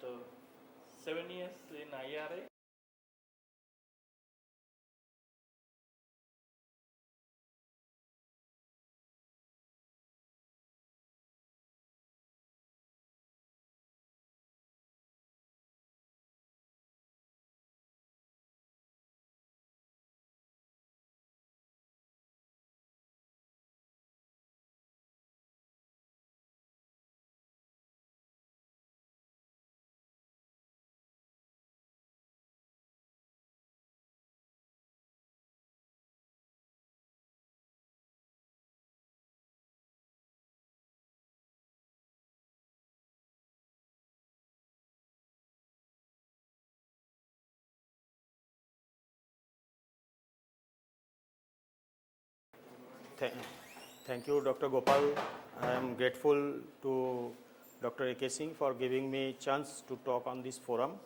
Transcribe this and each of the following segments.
7 years in IRA. Thank you, Dr. Gopal. I am grateful to Dr. A.K. Singh for giving me chance to talk on this forum.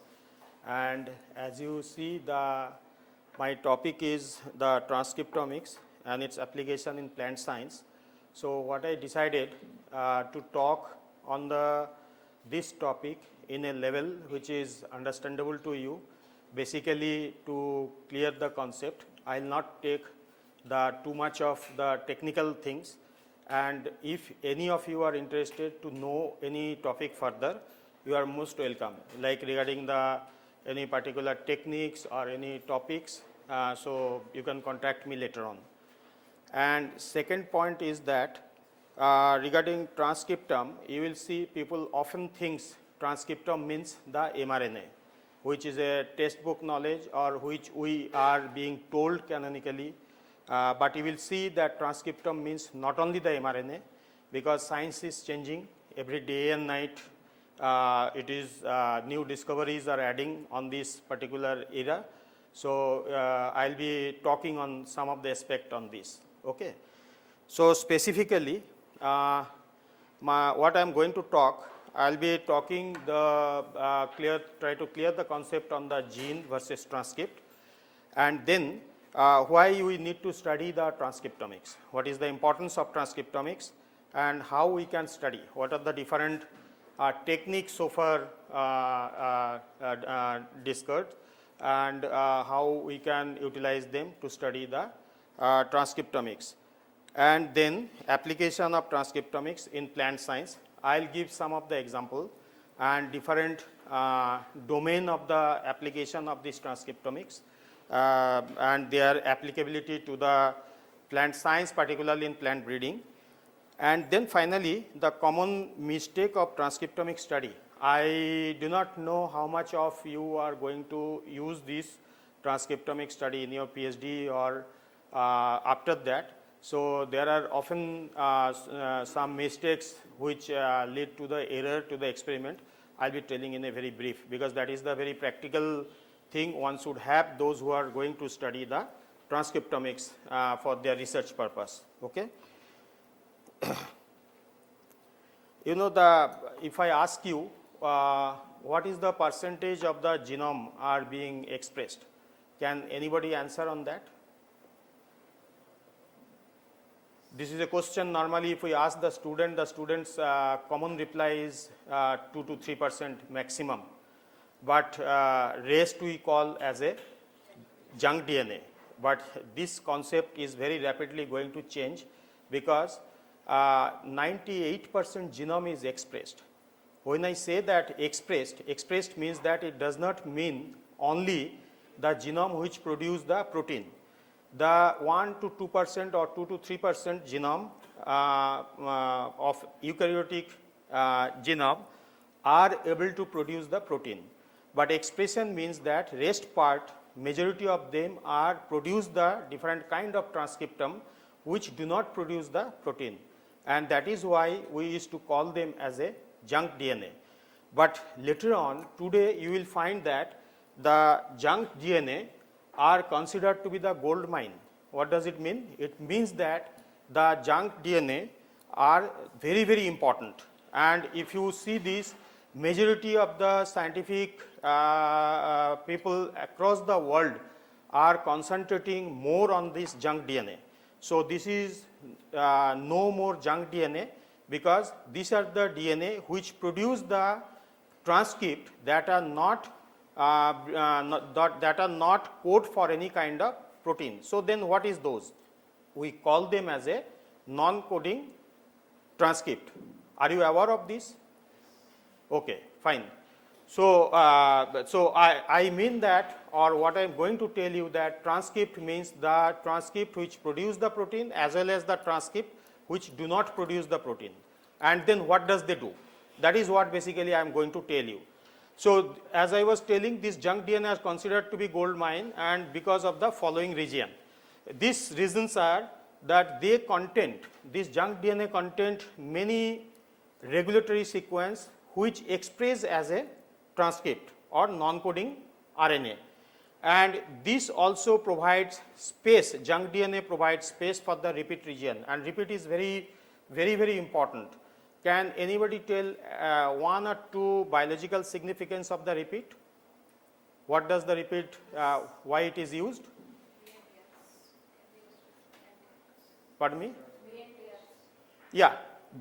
And as you see, my topic is the transcriptomics and its application in plant science. So what I decided to talk on this topic in a level which is understandable to you, basically to clear the concept. I will not take too much of the technical things, and if any of you are interested to know any topic further, you are most welcome, like regarding any particular techniques or any topics, so you can contact me later on. And second point is that regarding transcriptome, you will see people often thinks transcriptome means the mRNA, which is a textbook knowledge or which we are being told canonically. But you will see that transcriptome means not only the mRNA, because science is changing every day and night. It is new discoveries are adding on this particular era. So I will be talking on some of the aspect on this. Okay. So specifically, what I am going to talk, I will be talking try to clear the concept on the gene versus transcript, and then why we need to study the transcriptomics, what is the importance of transcriptomics, and how we can study, what are the different techniques so far discussed, and how we can utilize them to study the transcriptomics. And then application of transcriptomics in plant science. I will give some of the example and different domain of the application of this transcriptomics, and their applicability to the plant science, particularly in plant breeding. And then finally, the common mistake of transcriptomic study. I do not know how much of you are going to use this transcriptomic study in your PhD or after that. So there are often some mistakes which lead to the error to the experiment. I will be telling in a very brief, because that is the very practical thing one should have, those who are going to study the transcriptomics for their research purpose. Okay. You know, if I ask you what is the percentage of the genome are being expressed, can anybody answer on that? This is a question normally if we ask the students common reply is 2 to 3% maximum, but rest we call as a junk DNA. But this concept is very rapidly going to change, because 98% genome is expressed. When I say that expressed means that it does not mean only the genome which produce the protein. The 1 to 2% or 2 to 3% genome of eukaryotic genome are able to produce the protein. But expression means that rest part, majority of them are produce the different kind of transcriptome which do not produce the protein, and that is why we used to call them as a junk DNA. But later on, today you will find that the junk DNA are considered to be the gold mine. What does it mean? It means that the junk DNA are very, very important, and if you see this, majority of the scientific people across the world are concentrating more on this junk DNA. So this is no more junk DNA, because these are the DNA which produce the transcript that are not code for any kind of protein. So then what is those? We call them as a non-coding transcript. Are you aware of this? Okay, fine. So, I mean that, or what I am going to tell you, that transcript means the transcript which produce the protein as well as the transcript which do not produce the protein. And then what does they do? That is what basically I am going to tell you. So, as I was telling, this junk DNA is considered to be gold mine, and because of the following reason. These reasons are that they content, this junk DNA content many regulatory sequence which express as a transcript or non-coding RNA, and this also provides space. Junk DNA provides space for the repeat region, and repeat is very important. Can anybody tell one or two biological significance of the repeat? What does the repeat, why it is used? Pardon me? Yeah,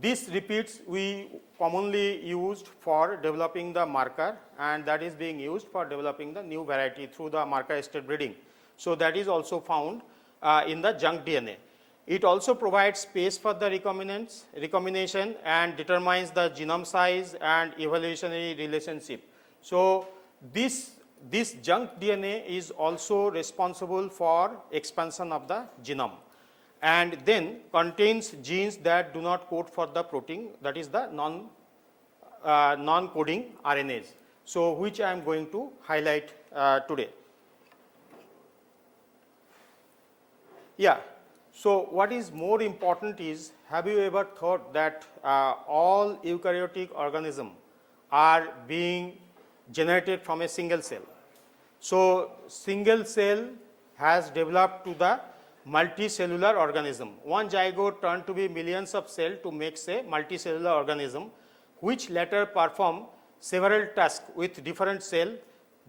these repeats we commonly used for developing the marker, and that is being used for developing the new variety through the marker assisted breeding. So that is also found in the junk DNA. It also provides space for the recombination and determines the genome size and evolutionary relationship. So this junk DNA is also responsible for expansion of the genome, and then contains genes that do not code for the protein, that is the non-coding RNAs. So which I am going to highlight today. Yeah. So what is more important is, have you ever thought that all eukaryotic organisms are being generated from a single cell? So single cell has developed to the multicellular organism. One zygote turned to be millions of cells to make a multicellular organism, which later perform several tasks with different cell,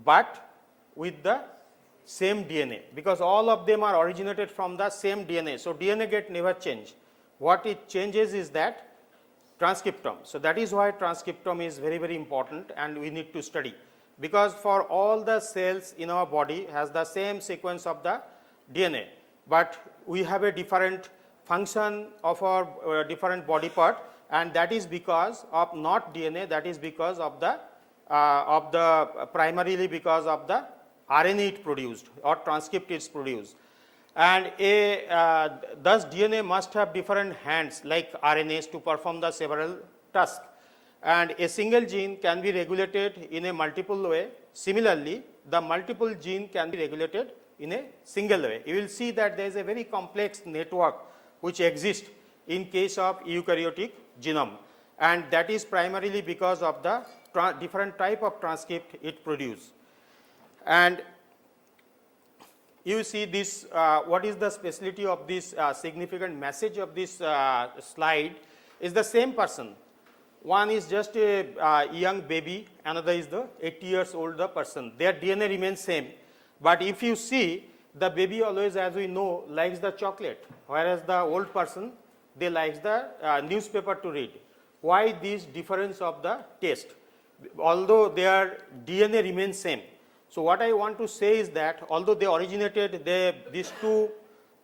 but with the same DNA, because all of them are originated from the same DNA. So DNA get never change. What it changes is that transcriptome. So that is why transcriptome is very important, and we need to study, because for all the cells in our body has the same sequence of the DNA, but we have a different function of our different body part, and that is because of not DNA, that is because of the primarily because of the RNA it produced or transcript is produced. And thus DNA must have different hands like RNAs to perform the several tasks, and a single gene can be regulated in a multiple way. Similarly, the multiple gene can be regulated in a single way. You will see that there is a very complex network which exists in case of eukaryotic genome, and that is primarily because of the different type of transcript it produces. And you see this, what is the specialty of this significant message of this slide is the same person. One is just a young baby, another is the 80 years old person. Their DNA remains same, but if you see, the baby always, as we know, likes the chocolate, whereas the old person, they likes the newspaper to read. Why this difference of the taste? Although their DNA remains same. So what I want to say is that although they originated, these two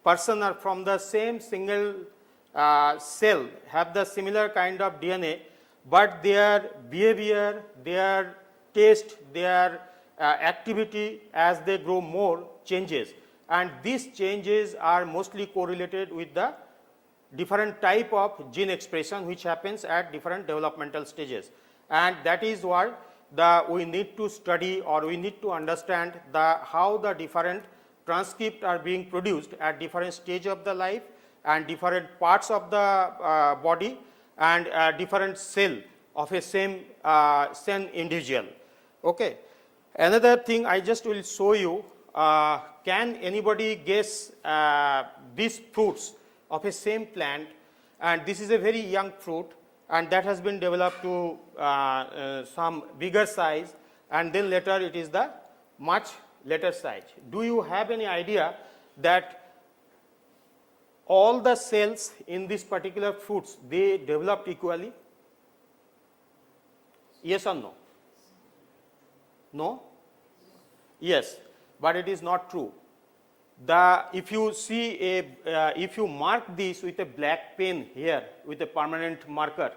persons are from the same single cell, have the similar kind of DNA, but their behavior, their taste, their activity as they grow more changes, and these changes are mostly correlated with the different type of gene expression which happens at different developmental stages, and that is what we need to study, or we need to understand how the different transcripts are being produced at different stage of the life and different parts of the body and different cell of a same individual. Okay. Another thing I just will show you, can anybody guess these fruits of a same plant, and this is a very young fruit, and that has been developed to some bigger size, and then later it is the much later size. Do you have any idea that all the cells in this particular fruits, they developed equally? Yes or no? No? Yes, but it is not true. If you see if you mark this with a black pen here with a permanent marker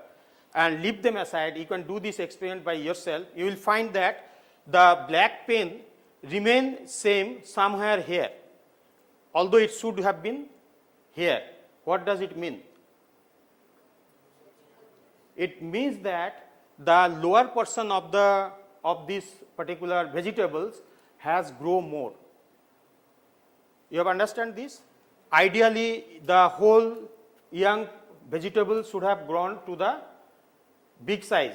and leave them aside, you can do this experiment by yourself. You will find that the black pen remain same somewhere here, although it should have been here. What does it mean? It means that the lower portion of this particular vegetables has grown more. You have understand this? Ideally, the whole young vegetable should have grown to the big size.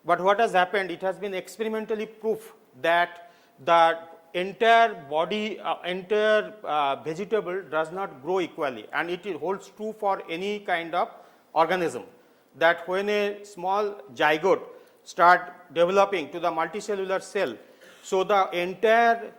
But what has happened, it has been experimentally proved that the entire body, vegetable does not grow equally, and it holds true for any kind of organism, that when a small zygote start developing to the multicellular cell, so the entire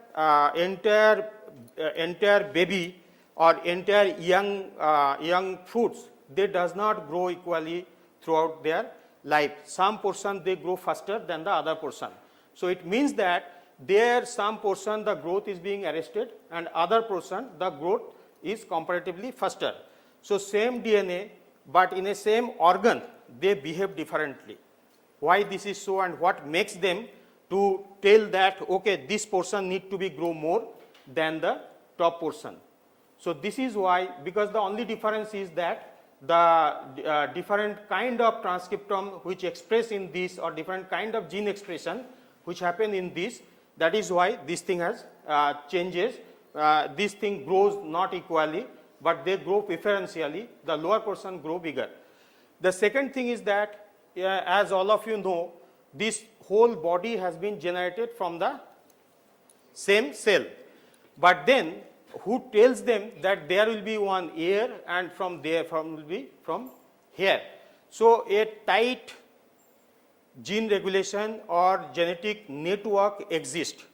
baby or entire young fruits, they does not grow equally throughout their life. Some portion they grow faster than the other portion. So it means that there some portion the growth is being arrested and other portion the growth is comparatively faster. So same DNA, but in a same organ they behave differently. Why this is so and what makes them to tell that okay, this portion need to be grow more than the top portion. So this is why, because the only difference is that the different kind of transcriptome which express in this, or different kind of gene expression which happen in this, that is why this thing has changes. This thing grows not equally, but they grow preferentially. The lower portion grow bigger. The second thing is that as all of you know, this whole body has been generated from the same cell, but then who tells them that there will be one here and from there will be from here. So a tight gene regulation or genetic network exists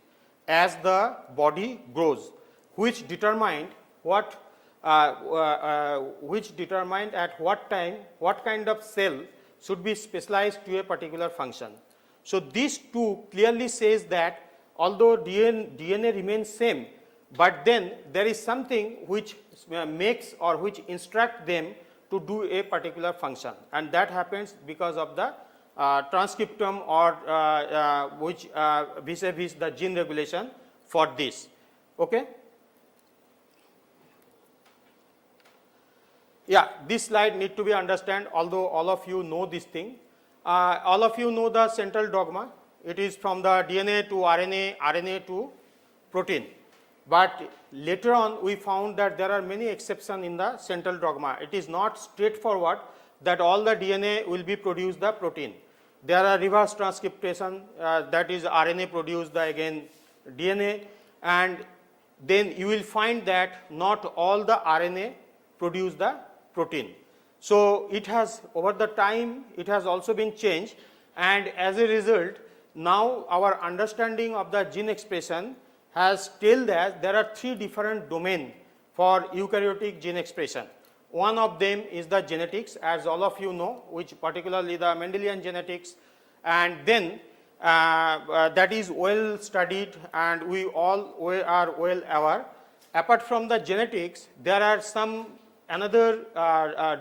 as the body grows, which determined what at what time what kind of cell should be specialized to a particular function. So these two clearly says that although DNA remains same, but then there is something which makes or which instruct them to do a particular function, and that happens because of the transcriptome or which vis-a-vis the gene regulation for this. Okay. Yeah, this slide need to be understand, although all of you know this thing. All of you know the central dogma. It is from the DNA to RNA, RNA to protein. But later on we found that there are many exceptions in the central dogma. It is not straightforward that all the DNA will be produce the protein. There are reverse transcriptation, that is RNA produce the again DNA, and then you will find that not all the RNA produce the protein. So it has over the time it has also been changed, and as a result now our understanding of the gene expression has told that there are three different domains for eukaryotic gene expression. One of them is the genetics, as all of you know, which particularly the Mendelian genetics, and then that is well studied and we all are well aware. Apart from the genetics, there are some another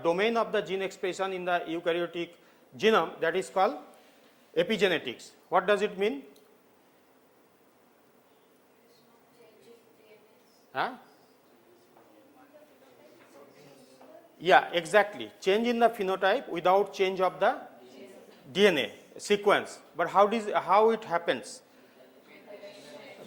domain of the gene expression in the eukaryotic genome, that is called epigenetics. What does it mean? Huh? Yeah, exactly. Change in the phenotype without change of the DNA sequence. But how it happens?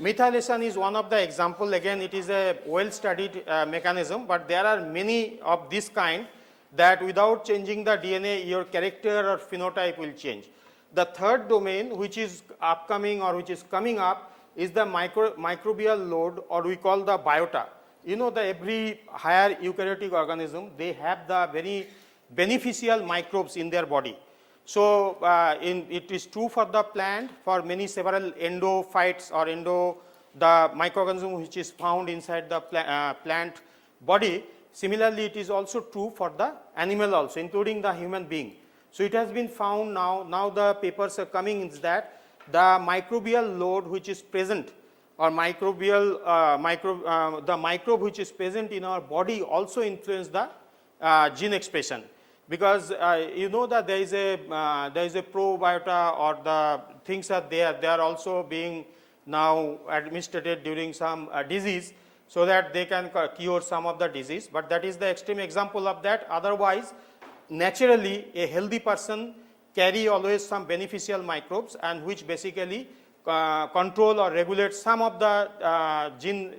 Methylation is one of the example. Again, it is a well studied mechanism, but there are many of this kind that without changing the DNA, your character or phenotype will change. The third domain, which is upcoming or which is coming up, is the microbial load, or we call the biota. You know, every higher eukaryotic organism, they have the very beneficial microbes in their body. So it is true for the plant, for several endophytes or the microorganism which is found inside the plant body. Similarly, it is also true for the animal also, including the human being. So it has been found now the papers are coming is that the microbial load which is present, or microbial the microbe which is present in our body also influence the gene expression, because you know that there is a probiota, or the things are there, they are also being now administered during some disease, so that they can cure some of the disease, but that is the extreme example of that. Otherwise, naturally a healthy person carry always some beneficial microbes, and which basically control or regulate some of the gene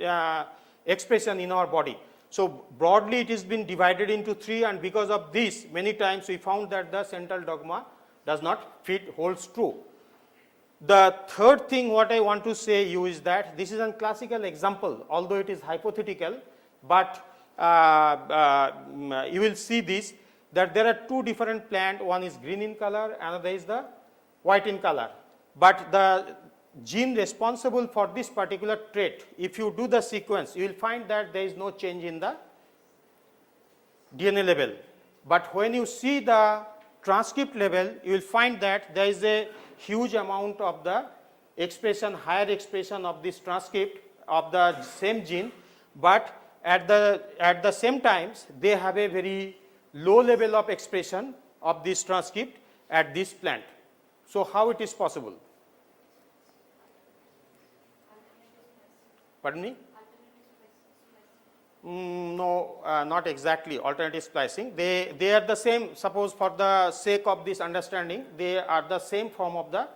expression in our body. So broadly it has been divided into three, and because of this many times we found that the central dogma does not holds true. The third thing what I want to say you is that this is a classical example, although it is hypothetical, but you will see this, that there are two different plant, one is green in color, another is the white in color, but the gene responsible for this particular trait, if you do the sequence, you will find that there is no change in the DNA level, but when you see the transcript level, you will find that there is a huge amount of the expression, higher expression of this transcript of the same gene, but at the same times they have a very low level of expression of this transcript at this plant. So how it is possible? Pardon me? No, not exactly alternative splicing. They are the same, suppose for the sake of this understanding, they are the same form of the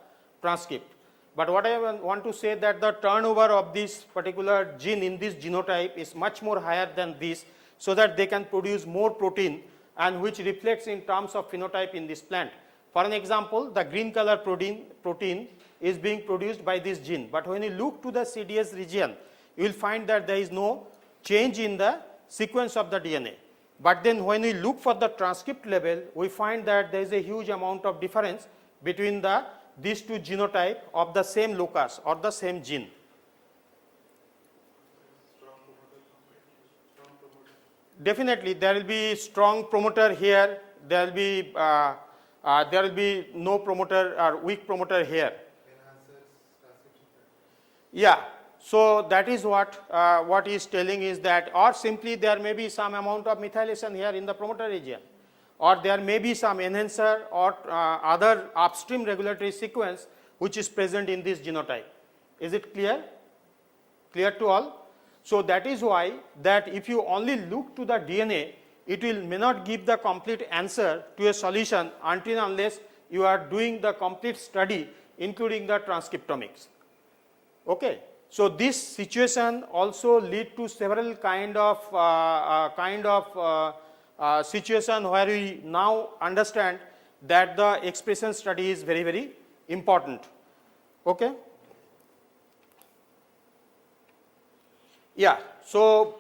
transcript. But what I want to say that the turnover of this particular gene in this genotype is much more higher than this, so that they can produce more protein, and which reflects in terms of phenotype in this plant. For an example, the green color protein is being produced by this gene, but when you look to the CDS region, you will find that there is no change in the sequence of the DNA. But then when we look for the transcript level, we find that there is a huge amount of difference between these two genotype of the same locus or the same gene. Definitely there will be strong promoter here, there will be no promoter or weak promoter here. Yeah. So that is what he is telling is that, or simply there may be some amount of methylation here in the promoter region, or there may be some enhancer or other upstream regulatory sequence which is present in this genotype. Is it clear? Clear to all? So that is why that if you only look to the DNA, it may not give the complete answer to a solution until unless you are doing the complete study including the transcriptomics. Okay. So this situation also lead to several kind of situation where we now understand that the expression study is very, very important. Okay. Yeah. So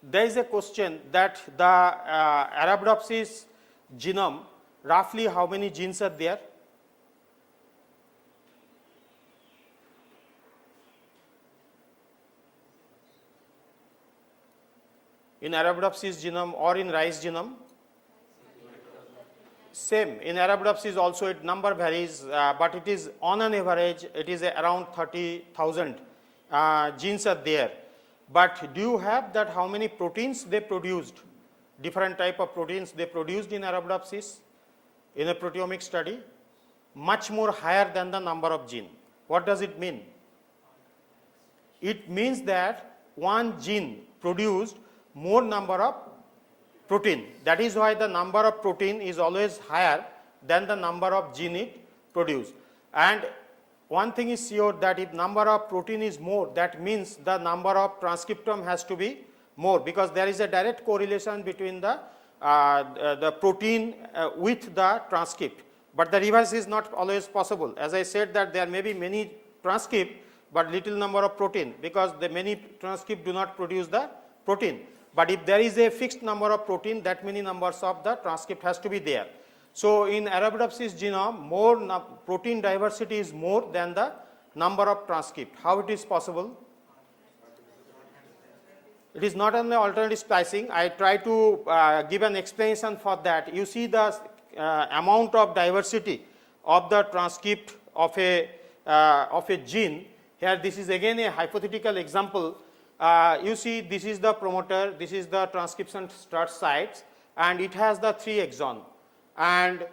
there is a question that the Arabidopsis genome, roughly how many genes are there? In Arabidopsis genome or in rice genome? Same. In Arabidopsis also it number varies, but it is on an average it is around 30,000 genes are there. But do you have that how many proteins they produced? Different type of proteins they produced in Arabidopsis in a proteomic study? Much more higher than the number of gene. What does it mean? It means that one gene produced more number of protein. That is why the number of protein is always higher than the number of gene it produced. And one thing is sure that if number of protein is more, that means the number of transcriptome has to be more, because there is a direct correlation between the protein with the transcript. But the reverse is not always possible. As I said that there may be many transcript but little number of protein, because the many transcript do not produce the protein. But if there is a fixed number of protein, that many numbers of the transcript has to be there. So in Arabidopsis genome, more protein diversity is more than the number of transcript. How it is possible? It is not only alternative splicing. I try to give an explanation for that. You see the amount of diversity of the transcript of a of a gene. Here this is again a hypothetical example. You see this is the promoter, this is the transcription start sites, and it has the 3 exon, and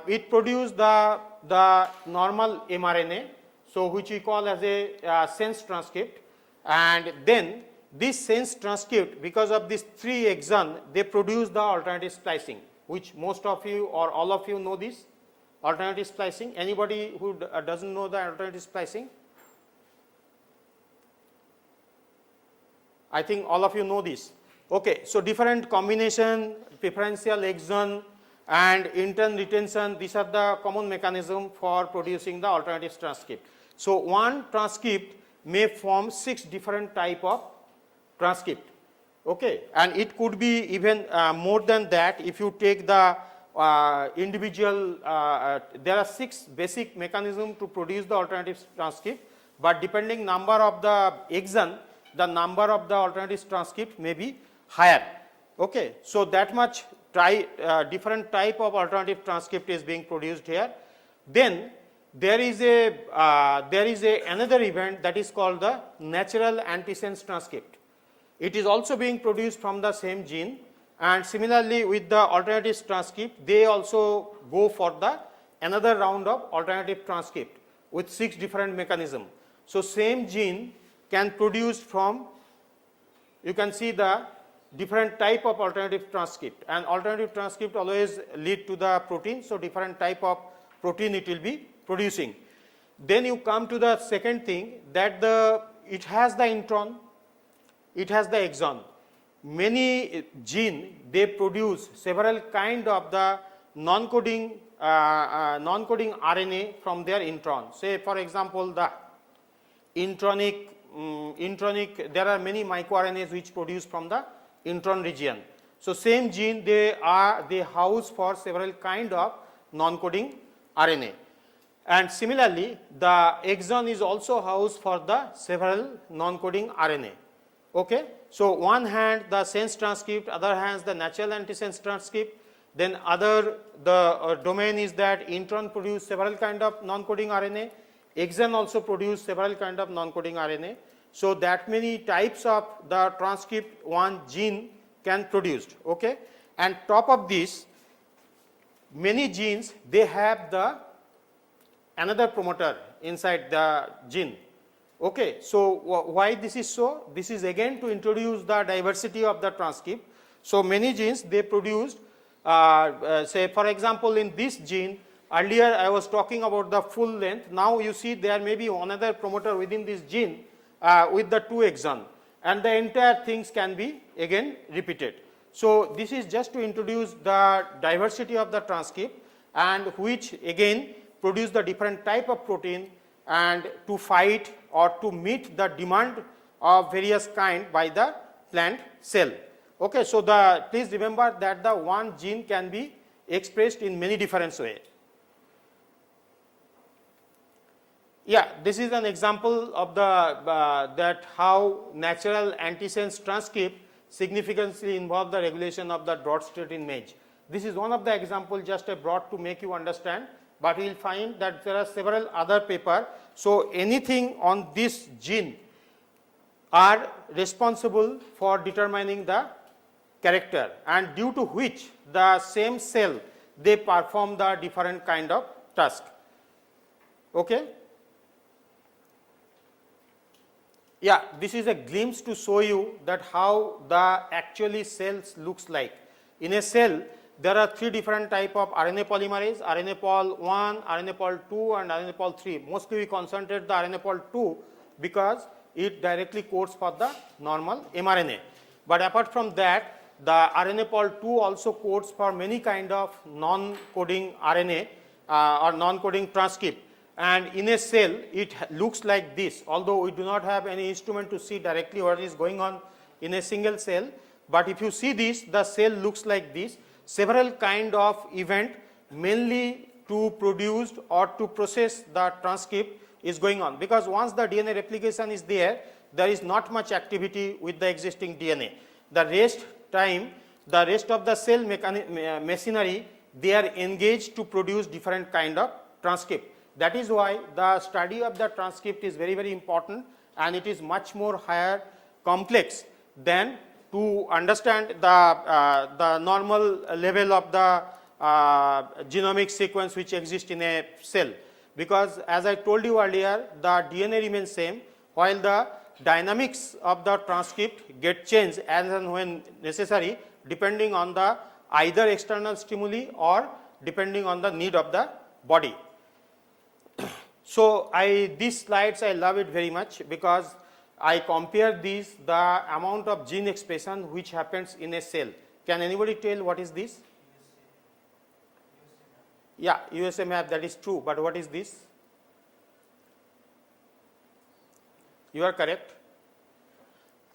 it produces the normal mRNA, so which we call as a sense transcript, and then this sense transcript, because of this 3 exon, they produce the alternative splicing, which most of you or all of you know this alternative splicing. Anybody who doesn't know the alternative splicing? I think all of you know this. Okay, so different combination, preferential exon and intern retention, these are the common mechanism for producing the alternative transcript. So one transcript may form 6 different type of transcript, okay, and it could be even more than that. If you take the individual, there are 6 basic mechanisms to produce the alternative transcript, but depending number of the exon, the number of the alternative transcript may be higher, okay. So that much different type of alternative transcript is being produced here. Then there is another event that is called the natural antisense transcript. It is also being produced from the same gene, and similarly with the alternative transcript, they also go for the another round of alternative transcript with 6 different mechanisms. So same gene can produce from, you can see the different type of alternative transcript, and alternative transcript always lead to the protein, so different type of protein it will be producing. Then you come to the second thing, that it has the intron, it has the exon. Many gene, they produce several kind of the non-coding RNA from their intron. Say for example the intronic, there are many microRNAs which produce from the intron region. So same gene, they house for several kind of non-coding RNA, and similarly the exon is also housed for the several non-coding RNA, okay. So one hand the sense transcript, other hand the natural antisense transcript, then the domain is that intron produce several kind of non-coding RNA, exon also produce several kind of non-coding RNA. So that many types of the transcript one gene can produce, okay. And top of this, many genes, they have the another promoter inside the gene, okay. So why this is so? This is again to introduce the diversity of the transcript. So many genes, they produced, say for example in this gene, earlier I was talking about the full length, now you see there may be another promoter within this gene with the 2 exon, and the entire things can be again repeated. So this is just to introduce the diversity of the transcript, and which again produce the different type of protein, and to fight or to meet the demand of various kind by the plant cell, okay. So please remember that the one gene can be expressed in many different ways. Yeah, this is an example of that how natural antisense transcript significantly involve the regulation of the drought state in maize. This is one of the example just I brought to make you understand, but you will find that there are several other paper. So anything on this gene are responsible for determining the character, and due to which the same cell, they perform the different kind of task, okay. Yeah, this is a glimpse to show you that how the actually cells looks like. In a cell, there are 3 different type of RNA polymerase, RNA pol 1, RNA pol 2 and RNA pol 3. Mostly we concentrate the RNA pol 2 because it directly codes for the normal mRNA. But apart from that, the RNA pol 2 also codes for many kind of non-coding RNA or non-coding transcript. And in a cell, it looks like this, although we do not have any instrument to see directly what is going on in a single cell. But if you see this, the cell looks like this. Several kind of event mainly to produce or to process the transcript is going on, because once the DNA replication is there, there is not much activity with the existing DNA. The rest time, the rest of the cell machinery, they are engaged to produce different kind of transcript. That is why the study of the transcript is very, very important, and it is much more higher complex than to understand the normal level of the genomic sequence which exists in a cell. Because as I told you earlier, the DNA remains same, while the dynamics of the transcript get changed as and when necessary, depending on the either external stimuli or depending on the need of the body. So these slides I love it very much, because I compare these, the amount of gene expression which happens in a cell. Can anybody tell what is this? Yeah, USA map, that is true, but what is this? You are correct.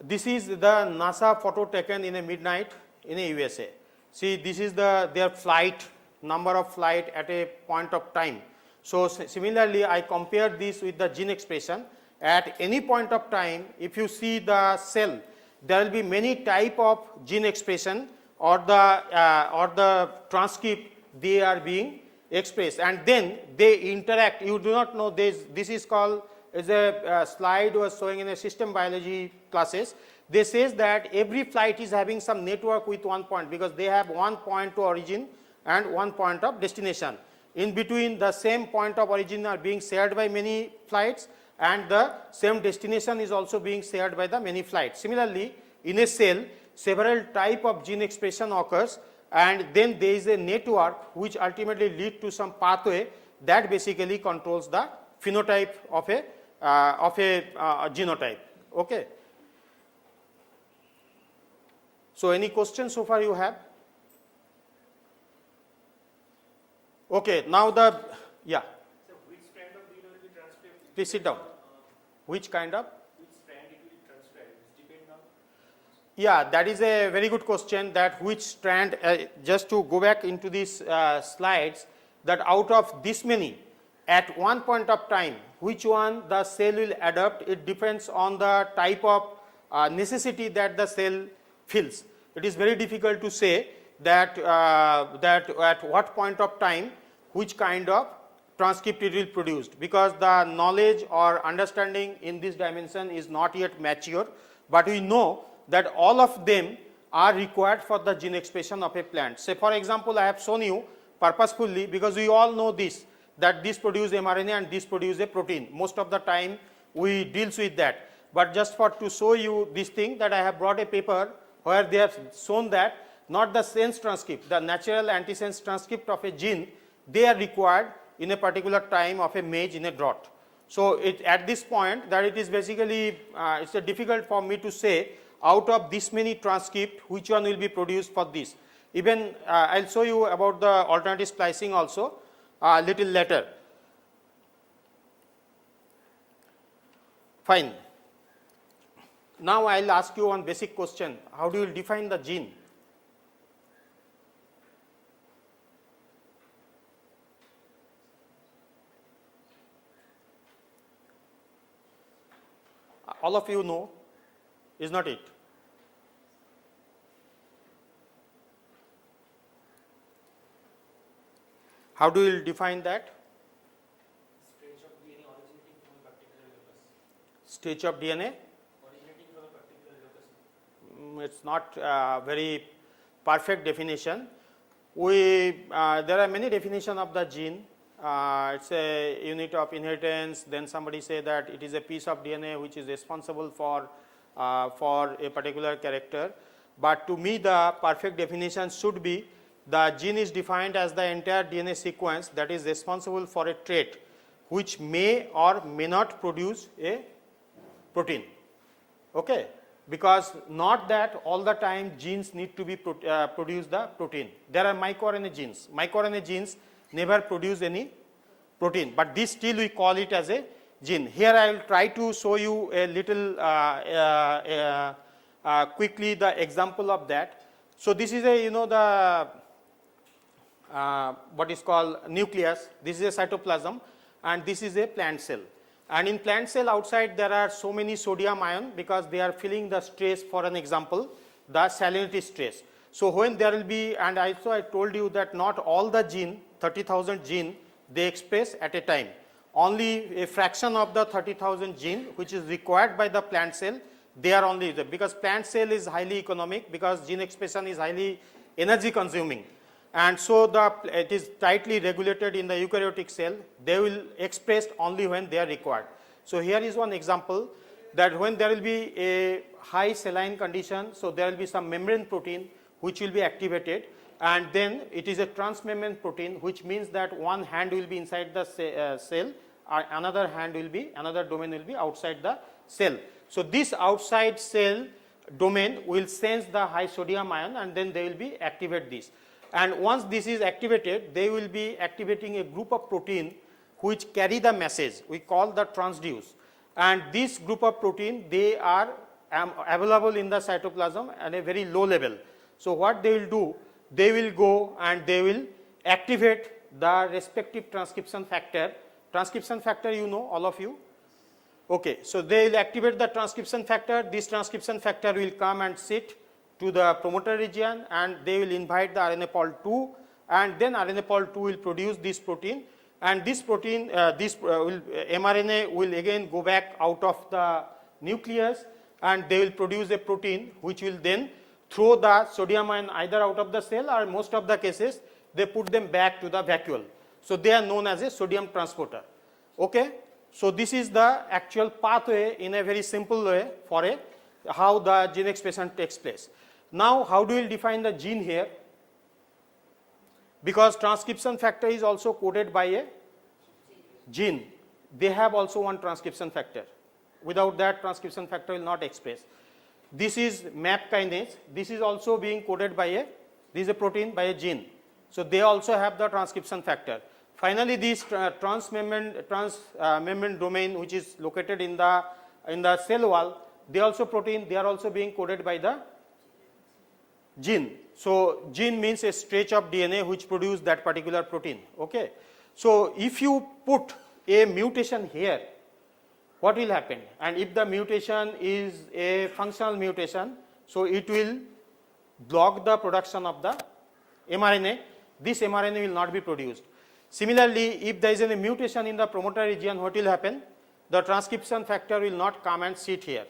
This is the NASA photo taken in a midnight in a USA. See, this is their flight, number of flight at a point of time. So similarly, I compare this with the gene expression. At any point of time, if you see the cell, there will be many type of gene expression or the transcript they are being expressed, and then they interact. You do not know this. This is called, as a slide was showing in a system biology classes. They says that every flight is having some network with one point, because they have one point to origin and one point of destination. In between, the same point of origin are being shared by many flights, and the same destination is also being shared by the many flights. Similarly, in a cell, several type of gene expression occurs, and then there is a network which ultimately lead to some pathway that basically controls the phenotype of a genotype. Okay. So any questions so far you have? Okay, now yeah. So which strand of DNA will be transcribed? Please sit down. Which kind of? Which strand it will transcribe? It depends on. Yeah, that is a very good question, that which strand, just to go back into these slides, that out of this many, at one point of time, which one the cell will adopt, it depends on the type of necessity that the cell feels. It is very difficult to say that, that at what point of time, which kind of transcript it will produce, because the knowledge or understanding in this dimension is not yet mature, but we know that all of them are required for the gene expression of a plant. Say for example, I have shown you purposefully, because we all know this, that this produces mRNA and this produces a protein. Most of the time we deals with that, but just for to show you this thing, that I have brought a paper where they have shown that not the sense transcript, the natural antisense transcript of a gene, they are required in a particular time of a maize in a drought. So at this point, that it is basically it's difficult for me to say out of this many transcript which one will be produced for this. Even I'll show you about the alternative splicing also a little later. Fine. Now I'll ask you one basic question. How do you define the gene? All of you know, is not it? How do you define that? Stage of DNA originating from a particular locus. Stage of DNA? Originating from a particular locus. It's not very perfect definition. There are many definitions of the gene. It's a unit of inheritance. Then somebody say that it is a piece of DNA which is responsible for a particular character. But to me, the perfect definition should be the gene is defined as the entire DNA sequence that is responsible for a trait which may or may not produce a protein. Okay? Because not that all the time genes need to be produce the protein. There are microRNA genes. MicroRNA genes never produce any protein, but this still we call it as a gene. Here I will try to show you a little quickly the example of that. So this is a the what is called nucleus. This is a cytoplasm, and this is a plant cell. And in plant cell outside there are so many sodium ion, because they are feeling the stress. For an example, the salinity stress. So when there will be, and also I told you that not all the gene, 30,000 gene, they express at a time. only a fraction of the 30,000 gene which is required by the plant cell, they are only used, because plant cell is highly economic, because gene expression is highly energy consuming, and so it is tightly regulated in the eukaryotic cell. They will expressed only when they are required. So here is one example, that when there will be a high saline condition, so there will be some membrane protein which will be activated, and then it is a transmembrane protein, which means that one hand will be inside the cell, another domain will be outside the cell. So this outside cell domain will sense the high sodium ion, and then they will be activate this. And once this is activated, they will be activating a group of protein which carry the message, we call the transduce. And this group of protein, they are available in the cytoplasm at a very low level. So what they will do, they will go and they will activate the respective transcription factor. Transcription factor, you know, all of you. Okay, so they will activate the transcription factor. This transcription factor will come and sit to the promoter region, and they will invite the RNA pol 2, and then RNA pol 2 will produce this protein, and this protein, mRNA will again go back out of the nucleus, and they will produce a protein which will then throw the sodium ion either out of the cell, or most of the cases they put them back to the vacuole. So they are known as a sodium transporter. Okay? So this is the actual pathway in a very simple way for how the gene expression takes place. Now how do we define the gene here? Because transcription factor is also coded by a gene, they have also one transcription factor. Without that, transcription factor will not express. This is MAP kinase. This is also being coded by this is a protein by a gene. So they also have the transcription factor. Finally, this transmembrane domain, which is located in the cell wall, they also protein. They are also being coded by the gene. So gene means a stretch of DNA which produce that particular protein. Okay. So if you put a mutation here, what will happen? And if the mutation is a functional mutation, so it will block the production of the mRNA. This mRNA will not be produced. Similarly, if there is a mutation in the promoter region, what will happen? The transcription factor will not come and sit here.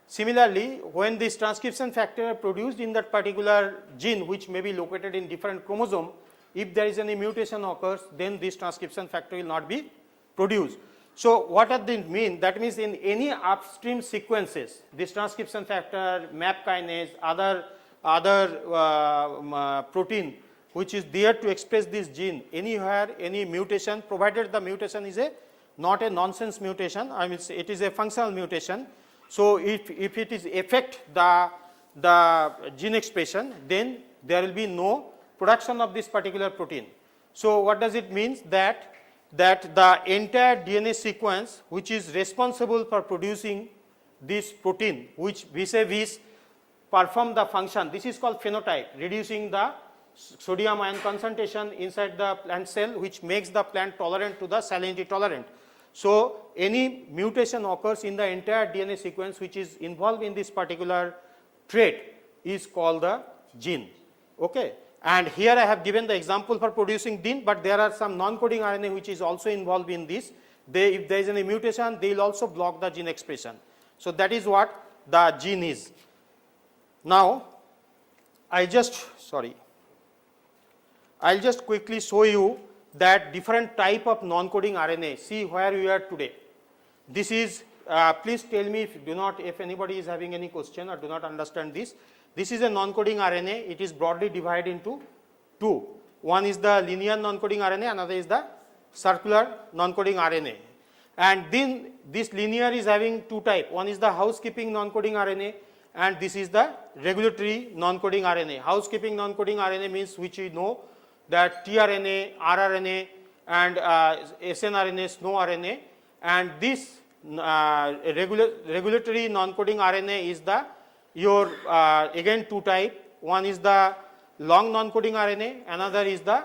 Similarly, when this transcription factor is produced in that particular gene, which may be located in different chromosome, if there is any mutation occurs, then this transcription factor will not be produced. So what does this mean? That means in any upstream sequences, this transcription factor, MAP kinase, other protein which is there to express this gene, anywhere, any mutation, provided the mutation is not a nonsense mutation, I mean it is a functional mutation. So if it is affect the gene expression, then there will be no production of this particular protein. So what does it mean? That the entire DNA sequence which is responsible for producing this protein, which vis-a-vis perform the function, this is called phenotype, reducing the sodium ion concentration inside the plant cell, which makes the plant tolerant to the salinity tolerant. So any mutation occurs in the entire DNA sequence which is involved in this particular trait is called the gene. Okay. And here I have given the example for producing gene, but there are some non-coding RNA which is also involved in this. If there is any mutation, they will also block the gene expression. So that is what the gene is. Now I'll just quickly show you that different type of non-coding RNA. See where we are today. This is, please tell me if anybody is having any question or do not understand this. This is a non-coding RNA. It is broadly divided into two. One is the linear non-coding RNA, another is the circular non-coding RNA. And then this linear is having two types. One is the housekeeping non-coding RNA, and this is the regulatory non-coding RNA. Housekeeping non-coding RNA means which we know that tRNA, rRNA, and snRNA, SNO RNA, and this regulatory non-coding RNA is the again two type. One is the long non-coding RNA, another is the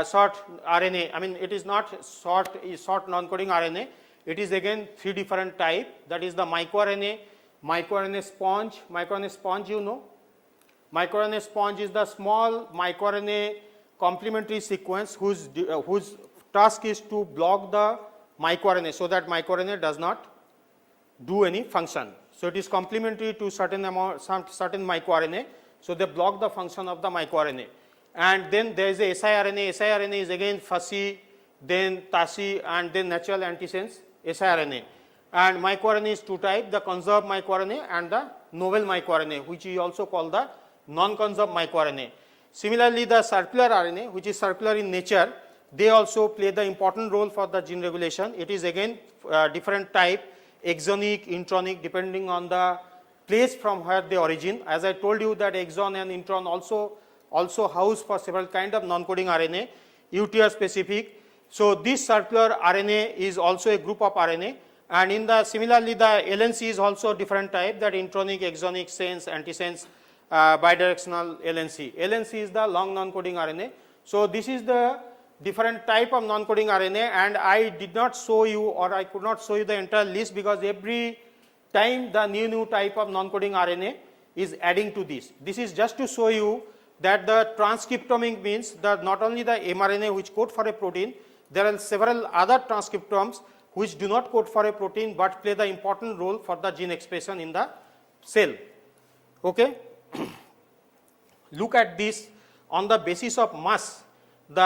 short RNA. I mean it is not short non-coding RNA. It is again three different type. That is the microRNA, microRNA sponge. MicroRNA sponge, you know. MicroRNA sponge is the small microRNA complementary sequence whose task is to block the microRNA, so that microRNA does not do any function. So it is complementary to certain microRNA, so they block the function of the microRNA. And then there is a siRNA. siRNA is again fussy, then TACI, and then natural antisense siRNA. And microRNA is two types, the conserved microRNA and the novel microRNA, which we also call the non-conserved microRNA. Similarly, the circular RNA, which is circular in nature, they also play the important role for the gene regulation. It is again different type, exonic, intronic, depending on the place from where they origin. As I told you that exon and intron also house for several kind of non-coding RNA, UTR specific. So this circular RNA is also a group of RNA, and in the similarly the LNC is also different type, that intronic, exonic, sense, antisense, bidirectional LNC. LNC is the long non-coding RNA. So this is the different type of non-coding RNA, and I did not show you, or I could not show you the entire list, because every time the new type of non-coding RNA is adding to this. This is just to show you that the transcriptomic means that not only the mRNA which code for a protein, there are several other transcriptomes which do not code for a protein but play the important role for the gene expression in the cell. Okay? Look at this on the basis of mass. This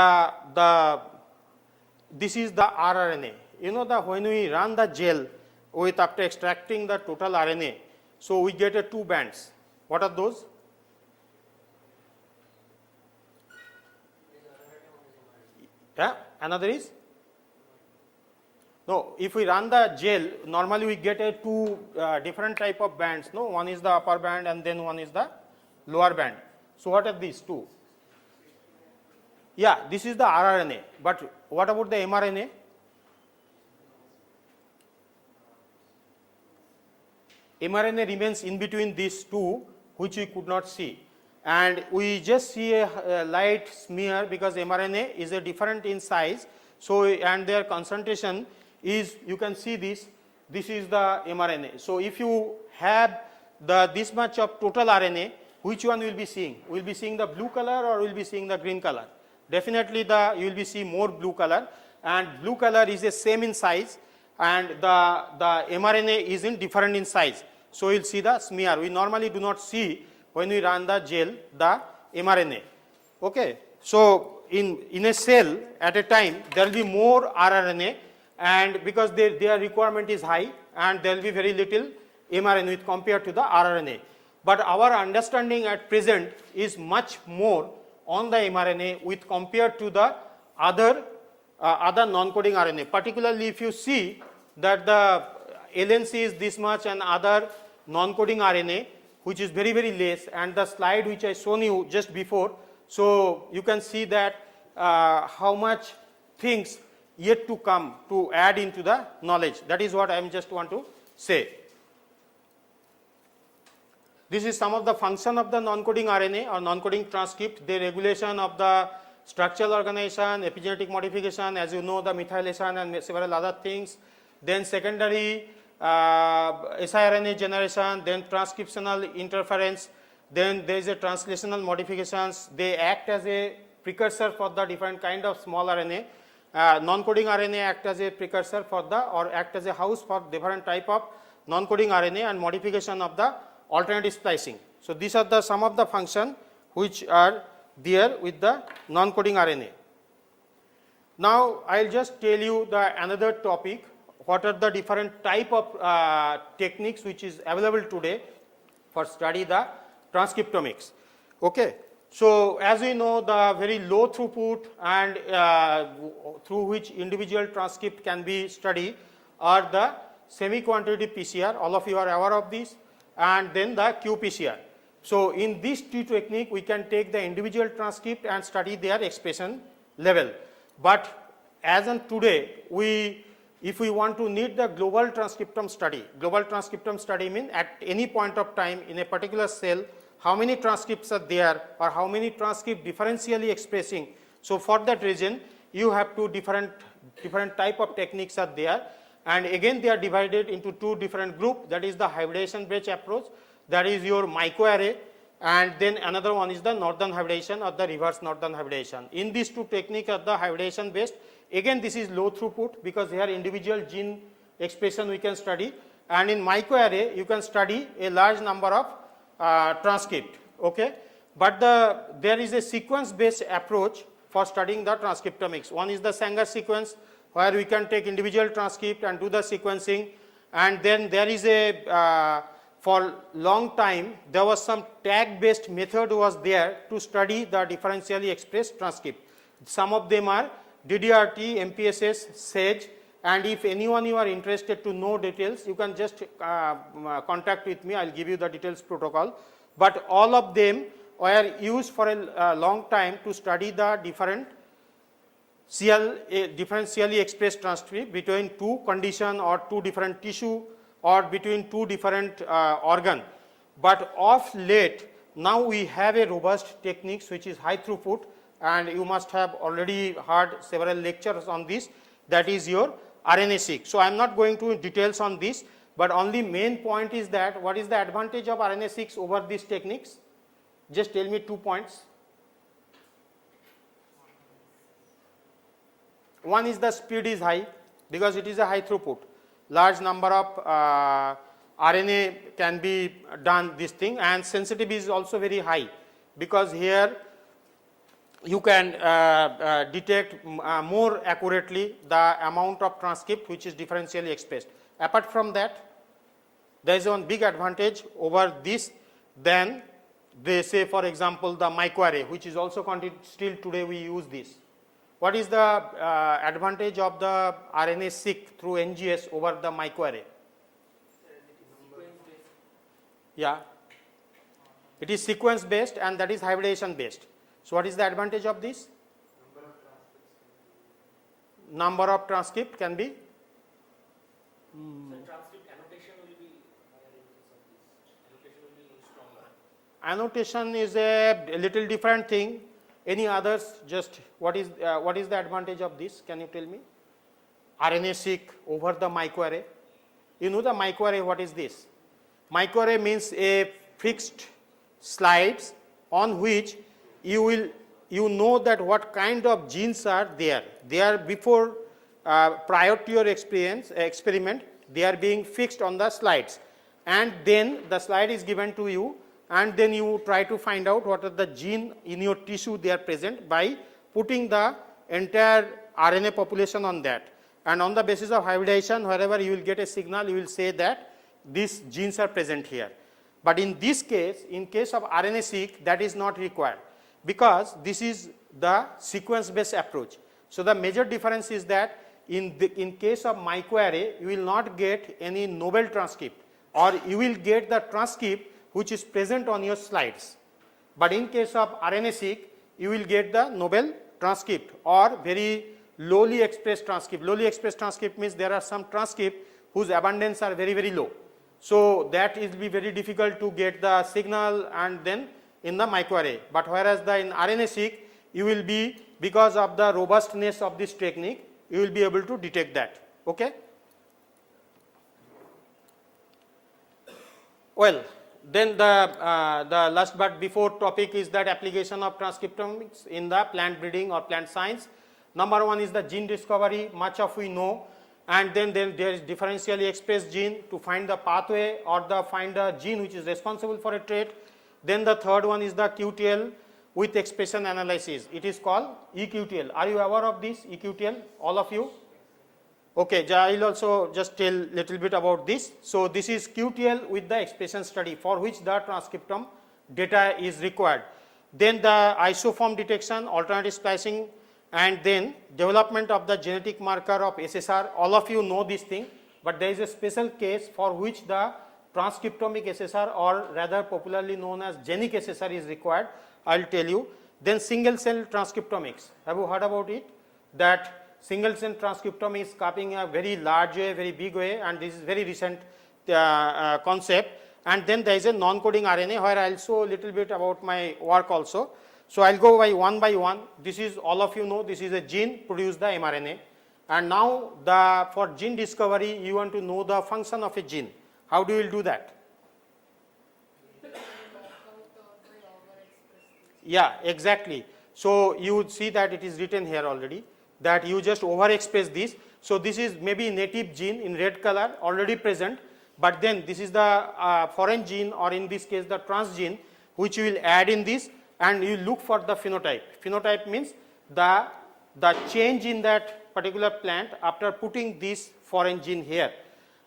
is the rRNA. You know that when we run the gel with after extracting the total RNA, so we get a two bands. What are those? Yeah, another is? No, if we run the gel, normally we get a two different type of bands. No, one is the upper band and then one is the lower band. So what are these two? Yeah, this is the rRNA, but what about the mRNA? mRNA remains in between these two, which we could not see, and we just see a light smear because mRNA is a different in size. So and their concentration is, you can see this is the mRNA. So if you have this much of total RNA, which one will be seeing? We will be seeing the blue color or we will be seeing the green color? Definitely you will be seeing more blue color, and blue color is the same in size, and the mRNA is in different in size. So you will see the smear. We normally do not see when we run the gel the mRNA. Okay. So in a cell at a time there will be more rRNA, and because their requirement is high, and there will be very little mRNA compared to the rRNA. But our understanding at present is much more on the mRNA with compared to the other non-coding RNA. Particularly if you see that the LNC is this much and other non-coding RNA which is very less, and the slide which I shown you just before, so you can see that how much things yet to come to add into the knowledge. That is what I am just want to say. This is some of the function of the non-coding RNA or non-coding transcript, the regulation of the structural organization, epigenetic modification, as you know, the methylation and several other things. Then secondary siRNA generation, then transcriptional interference, then there is a translational modifications. They act as a precursor for the different kind of small RNA. Non-coding RNA act as a precursor for or act as a house for different type of non-coding RNA and modification of the alternative splicing. So these are some of the function which are there with the non-coding RNA. Now I will just tell you another topic, what are the different type of techniques which is available today for study the transcriptomics. Okay. So as we know, the very low throughput and through which individual transcript can be studied are the semi-quantitative PCR, all of you are aware of this, and then the qPCR. So in this two technique we can take the individual transcript and study their expression level. But as on today, if we want to need the global transcriptome study means at any point of time in a particular cell, how many transcripts are there or how many transcripts differentially expressing. So for that reason you have two different type of techniques are there, and again they are divided into two different groups, that is the hybridization based approach, that is your microarray, and then another one is the northern hybridization or the reverse northern hybridization. In these two techniques of the hybridization based, Again, this is low throughput because here individual gene expression we can study, and in microarray you can study a large number of transcript. Okay, but there is a sequence based approach for studying the transcriptomics. One is the Sanger sequence, where we can take individual transcript and do the sequencing, and then there is a for long time there was some tag based method was there to study the differentially expressed transcript. Some of them are DDRT, MPSS, SAGE, and if anyone you are interested to know details, you can just contact with me, I will give you the details protocol. But all of them were used for a long time to study the different differentially expressed transcript between two condition or two different tissue or between two different organ. But of late, now we have a robust techniques which is high throughput, and you must have already heard several lectures on this, that is your RNA-seq. So I am not going to details on this, but only main point is that what is the advantage of RNA-seq over these techniques? Just tell me 2 points. One is the speed is high because it is a high throughput. Large number of RNA can be done this thing, and sensitivity is also very high because here you can detect more accurately the amount of transcript which is differentially expressed. Apart from that, there is one big advantage over this than they say, for example, the microarray, which is also still today we use this. What is the advantage of the RNA-seq through NGS over the microarray? Yeah, it is sequence based and that is hybridization based. So what is the advantage of this? Number of transcript can be. So transcript annotation will be higher in case of this. Annotation will be stronger. Annotation is a little different thing. Any others? Just what is the advantage of this? Can you tell me? RNA-seq over the microarray. You know the microarray, what is this? Microarray means a fixed slides on which you know that what kind of genes are there. They are before prior to your experiment, they are being fixed on the slides, and then the slide is given to you, and then you try to find out what are the gene in your tissue they are present by putting the entire RNA population on that, and on the basis of hybridization, wherever you will get a signal, you will say that these genes are present here. But in this case, in case of RNA-seq, that is not required, because this is the sequence based approach. So the major difference is that in case of microarray, you will not get any novel transcript, or you will get the transcript which is present on your slides. But in case of RNA-seq, you will get the novel transcript or very lowly expressed transcript. Lowly expressed transcript means there are some transcript whose abundance are very, very low. So that will be very difficult to get the signal and then in the microarray. But whereas in RNA-seq, you will be, because of the robustness of this technique, you will be able to detect that. Okay? Well, then the last but before topic is that application of transcriptomics in the plant breeding or plant science. Number one is the gene discovery, much of we know, and then there is differentially expressed gene to find the pathway or find the gene which is responsible for a trait. Then the third one is the QTL with expression analysis. It is called eQTL. Are you aware of this eQTL, all of you? Okay, I will also just tell little bit about this. So this is QTL with the expression study, for which the transcriptome data is required. Then the isoform detection, alternative splicing, and then development of the genetic marker of SSR. All of you know this thing, but there is a special case for which the transcriptomic SSR, or rather popularly known as genic SSR, is required. I will tell you. Then single cell transcriptomics. Have you heard about it? That single cell transcriptome is copying a very large way, very big way, and this is very recent concept. And then there is a non-coding RNA, where I will show a little bit about my work also. So I will go by one. This is, all of you know, this is a gene produce the mRNA, and now for gene discovery you want to know the function of a gene. How do you do that? Yeah, exactly. So you would see that it is written here already, that you just overexpress this. So this is maybe native gene in red color already present, but then this is the foreign gene, or in this case the transgene, which you will add in this, and you look for the phenotype. Phenotype means the change in that particular plant after putting this foreign gene here.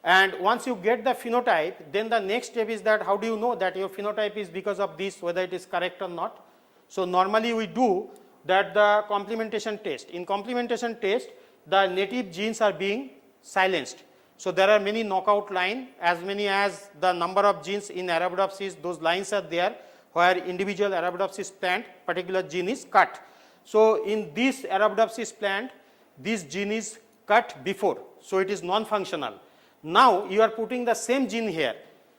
And once you get the phenotype, then the next step is that how do you know that your phenotype is because of this, whether it is correct or not. So normally we do that the complementation test. In complementation test, the native genes are being silenced. So there are many knockout lines, as many as the number of genes in Arabidopsis, those lines are there where individual Arabidopsis plant particular gene is cut. So in this Arabidopsis plant, this gene is cut before, so it is non-functional. Now you are putting the same gene here.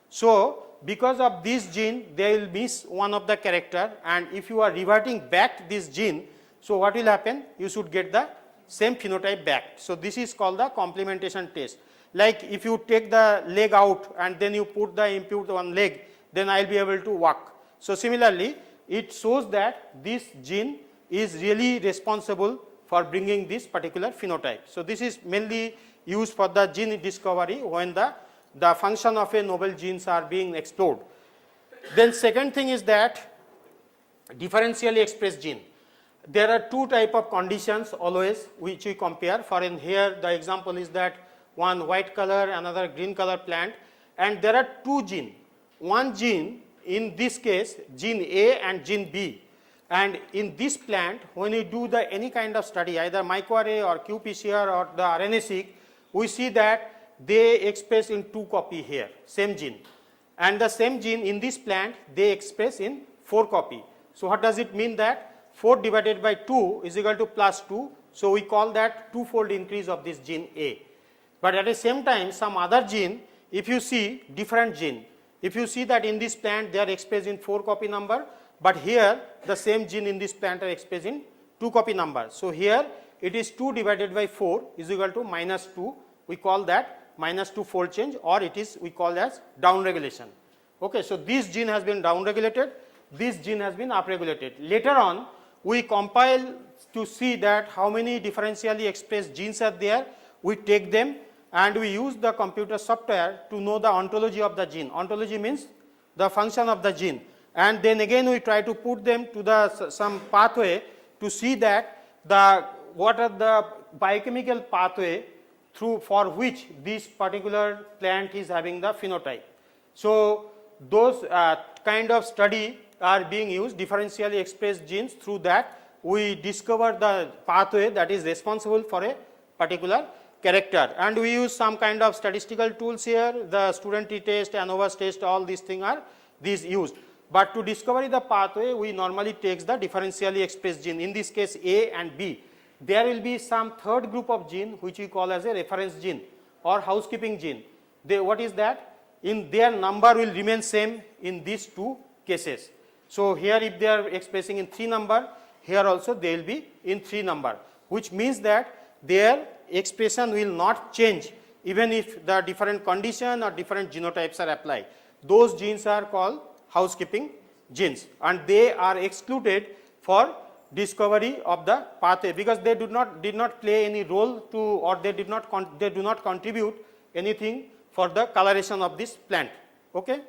So because of this gene, they will miss one of the character, and if you are reverting back this gene, so what will happen? You should get the same phenotype back. So this is called the complementation test. Like if you take the leg out and then you put the input on leg, then I will be able to walk. So similarly, it shows that this gene is really responsible for bringing this particular phenotype. So this is mainly used for the gene discovery when the function of a novel genes are being explored. Then second thing is that differentially expressed gene. There are two type of conditions always which we compare. For in here the example is that one white color, another green color plant, and there are two gene. One gene, in this case gene A and gene B, and in this plant when you do the any kind of study, either microarray or qPCR or the RNA-seq, we see that they express in 2 copy here, same gene, and the same gene in this plant they express in 4 copy. So what does it mean? That 4 divided by 2 is equal to plus 2, so we call that twofold increase of this gene A. But at the same time, some other gene, if you see different gene, if you see that in this plant they are expressed in 4 copy number, but here the same gene in this plant are expressed in 2 copy number. So here it is 2 divided by 4 is equal to minus 2, we call that minus 2 fold change, or it is we call as down regulation. Okay, so this gene has been down regulated, this gene has been up regulated. Later on we compile to see that how many differentially expressed genes are there, we take them and we use the computer software to know the ontology of the gene. Ontology means the function of the gene, and then again we try to put them to the some pathway to see that what are the biochemical pathway through for which this particular plant is having the phenotype. So those kind of study are being used, differentially expressed genes. Through that we discover the pathway that is responsible for a particular character, and we use some kind of statistical tools here, the student t-test, ANOVA's test, all these things are used. But to discover the pathway, we normally take the differentially expressed gene, in this case A and B. There will be some third group of gene which we call as a reference gene or housekeeping gene. What is that? In their number will remain same in these two cases. So here if they are expressing in 3 number, here also they will be in 3 number, which means that their expression will not change even if the different condition or different genotypes are applied. Those genes are called housekeeping genes, and they are excluded for discovery of the pathway because they did not play any role to, or they do not contribute anything for the coloration of this plant. Okay.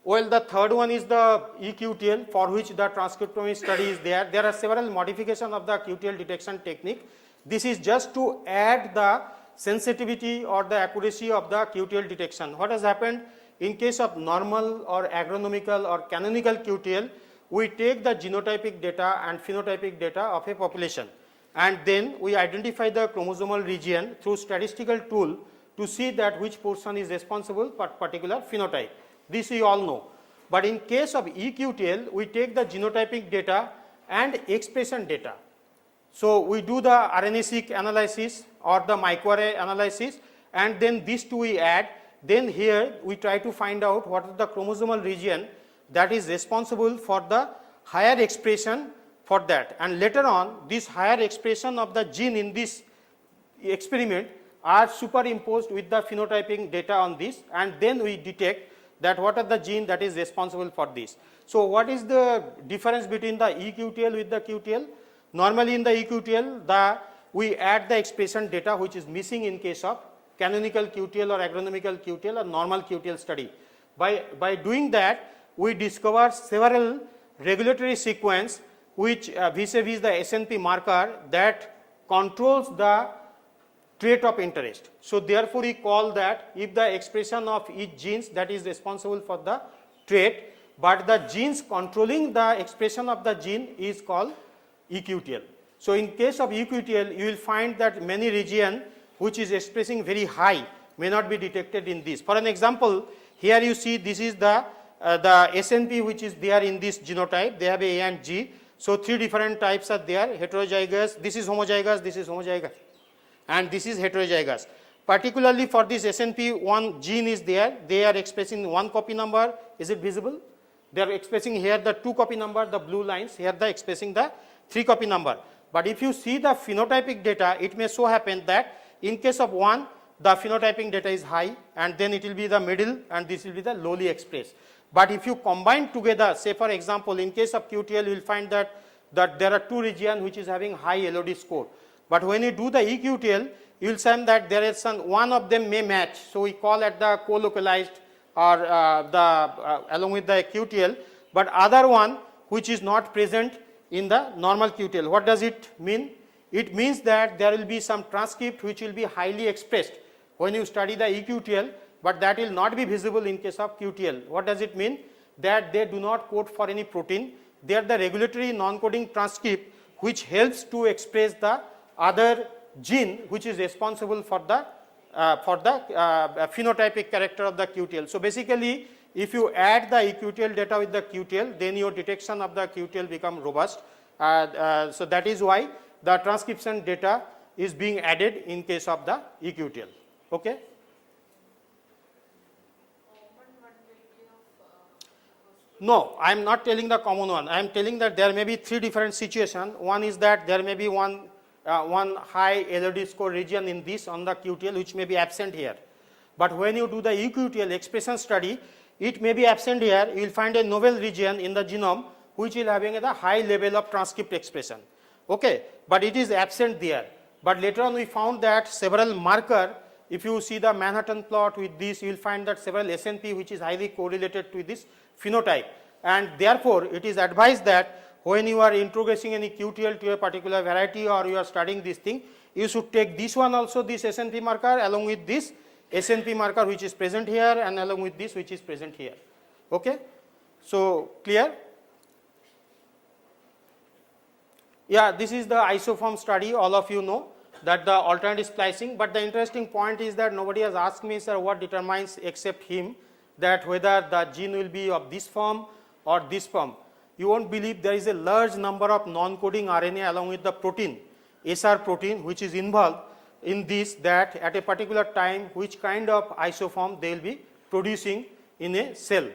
Well, the third one is the eQTL, for which the transcriptomic study is there. There are several modifications of the QTL detection technique. This is just to add the sensitivity or the accuracy of the QTL detection. What has happened in case of normal or agronomical or canonical QTL, we take the genotypic data and phenotypic data of a population, and then we identify the chromosomal region through statistical tool to see that which portion is responsible for particular phenotype. This we all know. But in case of eQTL, we take the genotypic data and expression data. So we do the RNA-seq analysis or the microarray analysis, and then these two we add. Then here we try to find out what is the chromosomal region that is responsible for the higher expression for that. And later on, this higher expression of the gene in this experiment are superimposed with the phenotyping data on this, and then we detect that what are the gene that is responsible for this. So what is the difference between the eQTL with the QTL? Normally in the eQTL, we add the expression data which is missing in case of canonical QTL or agronomical QTL or normal QTL study. By doing that, we discover several regulatory sequence which vis-a-vis the SNP marker that controls the trait of interest. So therefore, we call that if the expression of each genes that is responsible for the trait, but the genes controlling the expression of the gene is called eQTL. So in case of eQTL, you will find that many region which is expressing very high may not be detected in this. For an example, here you see this is the SNP which is there in this genotype. They have A and G. So 3 different types are there, heterozygous, this is homozygous, and this is heterozygous. Particularly for this SNP, one gene is there, they are expressing 1 copy number. Is it visible? They are expressing here the 2 copy number, the blue lines, here they are expressing the 3 copy number. But if you see the phenotypic data, it may so happen that in case of one, the phenotyping data is high, and then it will be the middle, and this will be the lowly expressed. But if you combine together, say for example, in case of QTL, you will find that there are 2 regions which is having high LOD score. But when you do the eQTL, you will find that there is one of them may match. So we call it the co-localized or along with the QTL, but other one which is not present in the normal QTL. What does it mean? It means that there will be some transcript which will be highly expressed when you study the eQTL, but that will not be visible in case of QTL. What does it mean? That they do not code for any protein. They are the regulatory non-coding transcript which helps to express the other gene which is responsible for the phenotypic character of the QTL. So basically, if you add the eQTL data with the QTL, then your detection of the QTL become robust. So that is why the transcription data is being added in case of the eQTL. Okay. No, I am not telling the common one. I am telling that there may be 3 different situations. One is that there may be one high LOD score region in this on the QTL which may be absent here. But when you do the eQTL expression study, it may be absent here. You will find a novel region in the genome which will having a high level of transcript expression. Okay, but it is absent there. But later on we found that several marker, if you see the Manhattan plot with this, you will find that several SNP which is highly correlated to this phenotype, and therefore it is advised that when you are introducing any QTL to a particular variety or you are studying this thing, you should take this one also, this SNP marker along with this SNP marker which is present here and along with this which is present here. Okay, so clear? Yeah, this is the isoform study. All of you know that the alternative splicing, but the interesting point is that nobody has asked me, sir, what determines except him that whether the gene will be of this form or this form. You won't believe there is a large number of non-coding RNA along with the protein, SR protein, which is involved in this, that at a particular time which kind of isoform they will be producing in a cell.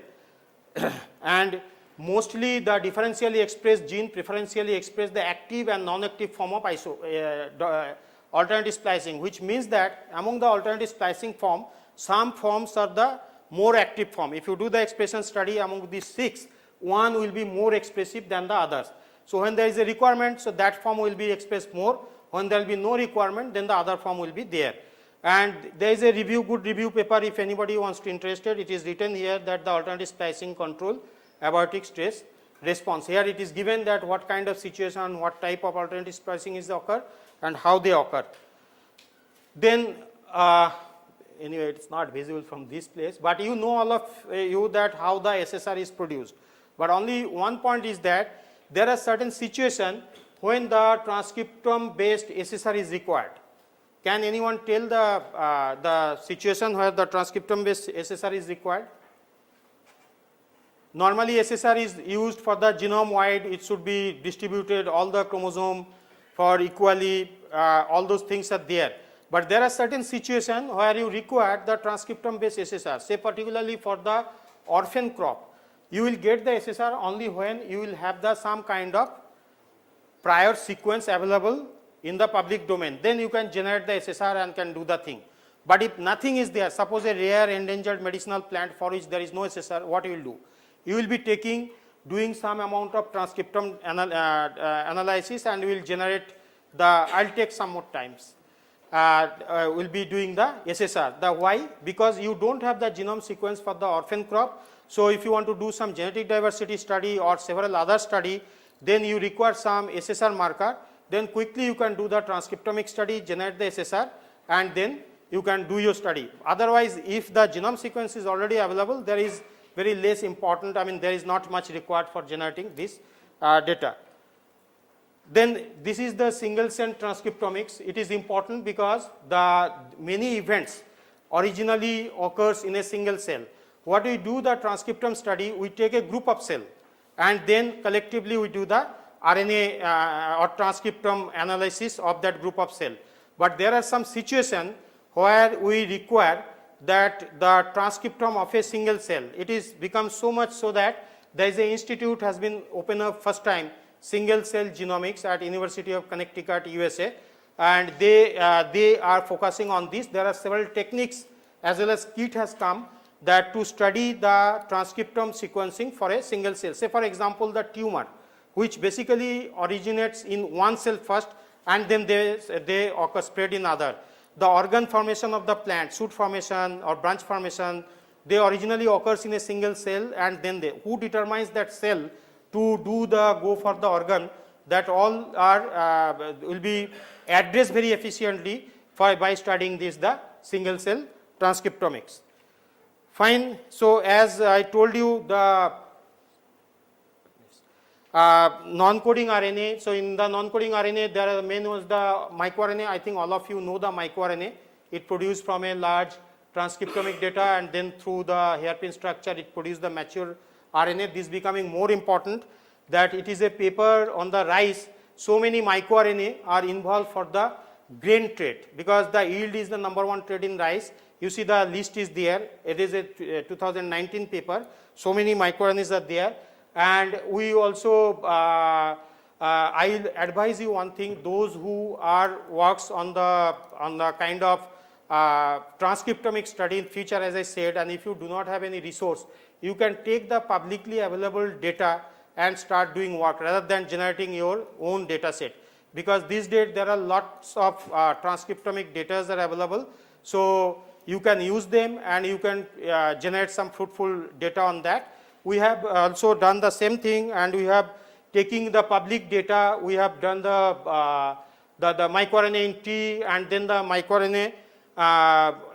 And mostly the differentially expressed gene preferentially express the active and non-active form of alternative splicing, which means that among the alternative splicing form, some forms are the more active form. If you do the expression study among these 6, one will be more expressive than the others. So when there is a requirement, so that form will be expressed more. When there will be no requirement, then the other form will be there. And there is a good review paper if anybody wants to interested. It is written here that the alternative splicing control abiotic stress response. Here it is given that what kind of situation, what type of alternative splicing is occur and how they occur. Then anyway, it is not visible from this place, but you know all of you that how the SSR is produced. But only one point is that there are certain situations when the transcriptome based SSR is required. Can anyone tell the situation where the transcriptome based SSR is required? Normally SSR is used for the genome wide, it should be distributed all the chromosome for equally, all those things are there. But there are certain situations where you require the transcriptome based SSR, say particularly for the orphan crop. You will get the SSR only when you will have the some kind of prior sequence available in the public domain. Then you can generate the SSR and can do the thing. But if nothing is there, suppose a rare endangered medicinal plant for which there is no SSR, what you will do? You will be taking doing some amount of transcriptome analysis, and we will generate the, I will take some more times. Will be doing the SSR. The why? Because you don't have the genome sequence for the orphan crop. So if you want to do some genetic diversity study or several other study, then you require some SSR marker. Then quickly you can do the transcriptomic study, generate the SSR, and then you can do your study. Otherwise, if the genome sequence is already available, there is very less important, I mean there is not much required for generating this data. Then this is the single cell transcriptomics. It is important because the many events originally occurs in a single cell. What we do the transcriptome study, we take a group of cell and then collectively we do the RNA or transcriptome analysis of that group of cell. But there are some situations where we require that the transcriptome of a single cell, it is become so much so that there is a institute has been opened up first time, single cell genomics at University of Connecticut, USA, and they are focusing on this. There are several techniques as well as kit has come that to study the transcriptome sequencing for a single cell. Say for example, the tumor, which basically originates in one cell first and then they occur spread in other. The organ formation of the plant, shoot formation or branch formation, they originally occurs in a single cell, and then who determines that cell to do the go for the organ, that all are will be addressed very efficiently by studying this the single cell transcriptomics. Fine. So as I told you, the non-coding RNA. So in the non-coding RNA, there are main was the microRNA. I think all of you know the microRNA. It produced from a large transcriptomic data, and then through the hairpin structure, it produced the mature RNA. This becoming more important that it is a paper on the rice. So many microRNA are involved for the grain trait, because the yield is the #1 trait in rice. You see the list is there. It is a 2019 paper. So many microRNAs are there. And we also, I will advise you one thing, those who are works on the kind of transcriptomic study in future, as I said, and if you do not have any resource, you can take the publicly available data and start doing work rather than generating your own data set. Because these days there are lots of transcriptomic data that are available. So you can use them and you can generate some fruitful data on that. We have also done the same thing, and we have taking the public data. We have done the microRNA in tea, and then the microRNA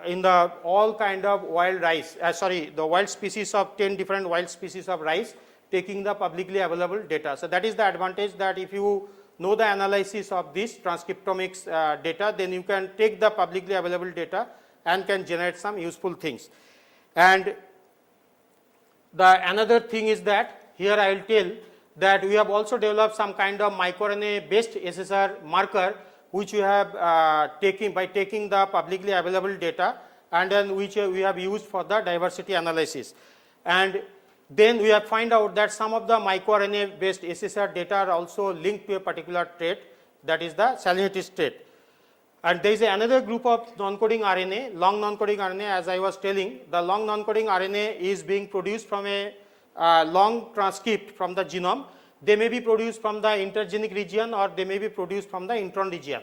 in the all kind of wild rice. The wild species of 10 different wild species of rice, taking the publicly available data. So that is the advantage, that if you know the analysis of this transcriptomics data, then you can take the publicly available data and can generate some useful things. And the another thing is that here I will tell that we have also developed some kind of microRNA based SSR marker, which we have taken by taking the publicly available data, and then which we have used for the diversity analysis. And then we have find out that some of the microRNA based SSR data are also linked to a particular trait, that is the salinitis trait. And there is another group of non-coding RNA, long non-coding RNA. As I was telling, the long non-coding RNA is being produced from a long transcript from the genome. They may be produced from the intergenic region, or they may be produced from the intron region.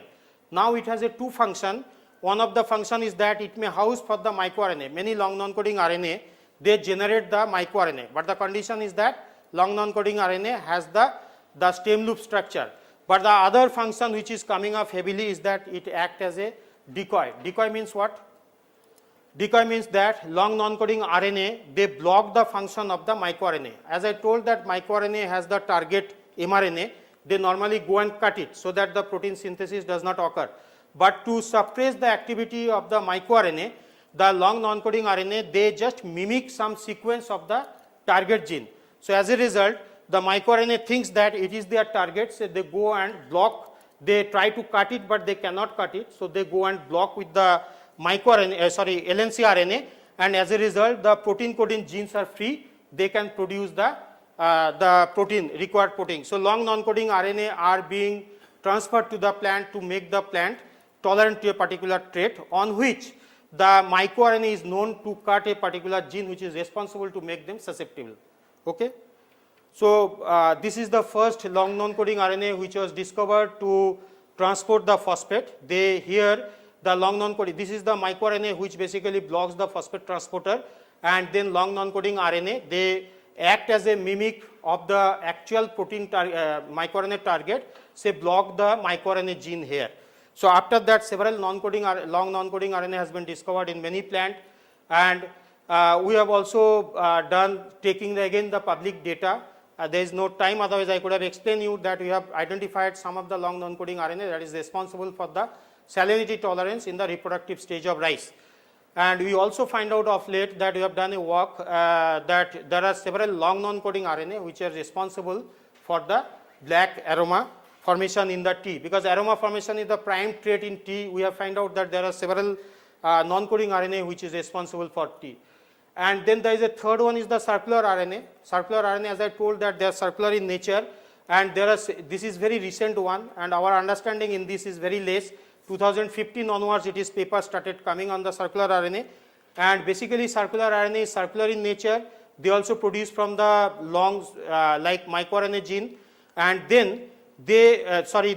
Now it has a two function. One of the function is that it may house for the microRNA. Many long non-coding RNA, they generate the microRNA, but the condition is that long non-coding RNA has the stem loop structure. But the other function which is coming up heavily is that it acts as a decoy. Decoy means what? Decoy means that long non-coding RNA, they block the function of the microRNA. As I told that microRNA has the target mRNA, they normally go and cut it so that the protein synthesis does not occur. But to suppress the activity of the microRNA, the long non-coding RNA, they just mimic some sequence of the target gene. So as a result, the microRNA thinks that it is their target, so they go and block. They try to cut it, but they cannot cut it, so they go and block with the microRNA, LNC RNA, and as a result, the protein coding genes are free. They can produce the protein, required protein. So long non-coding RNA are being transferred to the plant to make the plant tolerant to a particular trait, on which the microRNA is known to cut a particular gene which is responsible to make them susceptible. Okay. So this is the first long non-coding RNA which was discovered to transport the phosphate. They here the long non-coding, this is the microRNA which basically blocks the phosphate transporter, and then long non-coding RNA, they act as a mimic of the actual protein microRNA target, say block the microRNA gene here. So after that several non-coding long non-coding RNA has been discovered in many plants, and we have also done taking again the public data. There is no time, otherwise I could have explained you that we have identified some of the long non-coding RNA that is responsible for the salinity tolerance in the reproductive stage of rice. And we also find out of late that we have done a work that there are several long non-coding RNA which are responsible for the black aroma formation in the tea, because aroma formation is the prime trait in tea. We have found out that there are several non-coding RNA which is responsible for tea. And then there is a third one is the circular RNA. Circular RNA, as I told, that they are circular in nature, and there are, this is very recent one, and our understanding in this is very less. 2015 onwards it is paper started coming on the circular RNA, and basically circular RNA is circular in nature. They also produce from the long like microRNA gene, and then they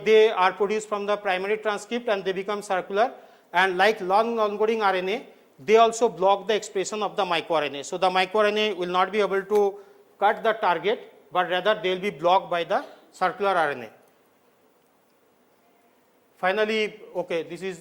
they are produced from the primary transcript and they become circular, and like long non-coding RNA, they also block the expression of the microRNA. So the microRNA will not be able to cut the target, but rather they will be blocked by the circular RNA. Finally, okay, this is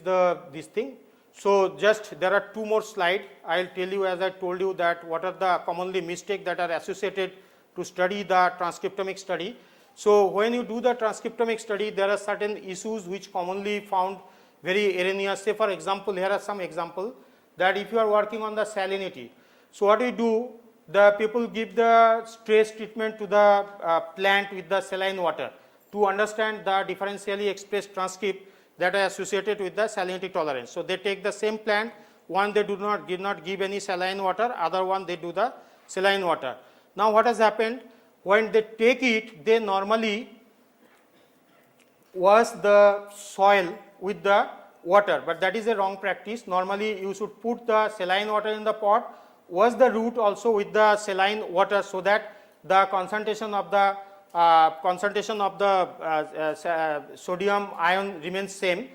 this thing. So just there are two more slides. I will tell you, as I told you, that what are the commonly mistakes that are associated to study the transcriptomic study. So when you do the transcriptomic study, there are certain issues which commonly found very erroneous. Say for example, here are some examples, that if you are working on the salinity, so what we do, the people give the stress treatment to the plant with the saline water to understand the differentially expressed transcript that are associated with the salinity tolerance. So they take the same plant, one they do not give any saline water, other one they do the saline water. Now what has happened, when they take it, they normally wash the soil with the water, but that is a wrong practice. Normally you should put the saline water in the pot, wash the root also with the saline water, so that the concentration of the sodium ion remains same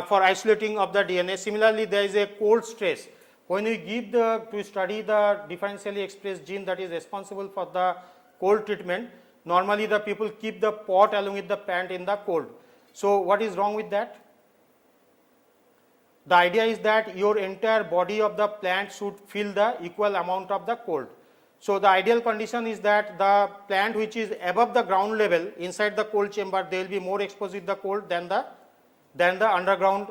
for isolating of the DNA. Similarly, there is a cold stress. When we give to study the differentially expressed gene that is responsible for the cold treatment, normally the people keep the pot along with the plant in the cold. So what is wrong with that? The idea is that your entire body of the plant should feel the equal amount of the cold. So the ideal condition is that the plant which is above the ground level inside the cold chamber, they will be more exposed with the cold than the underground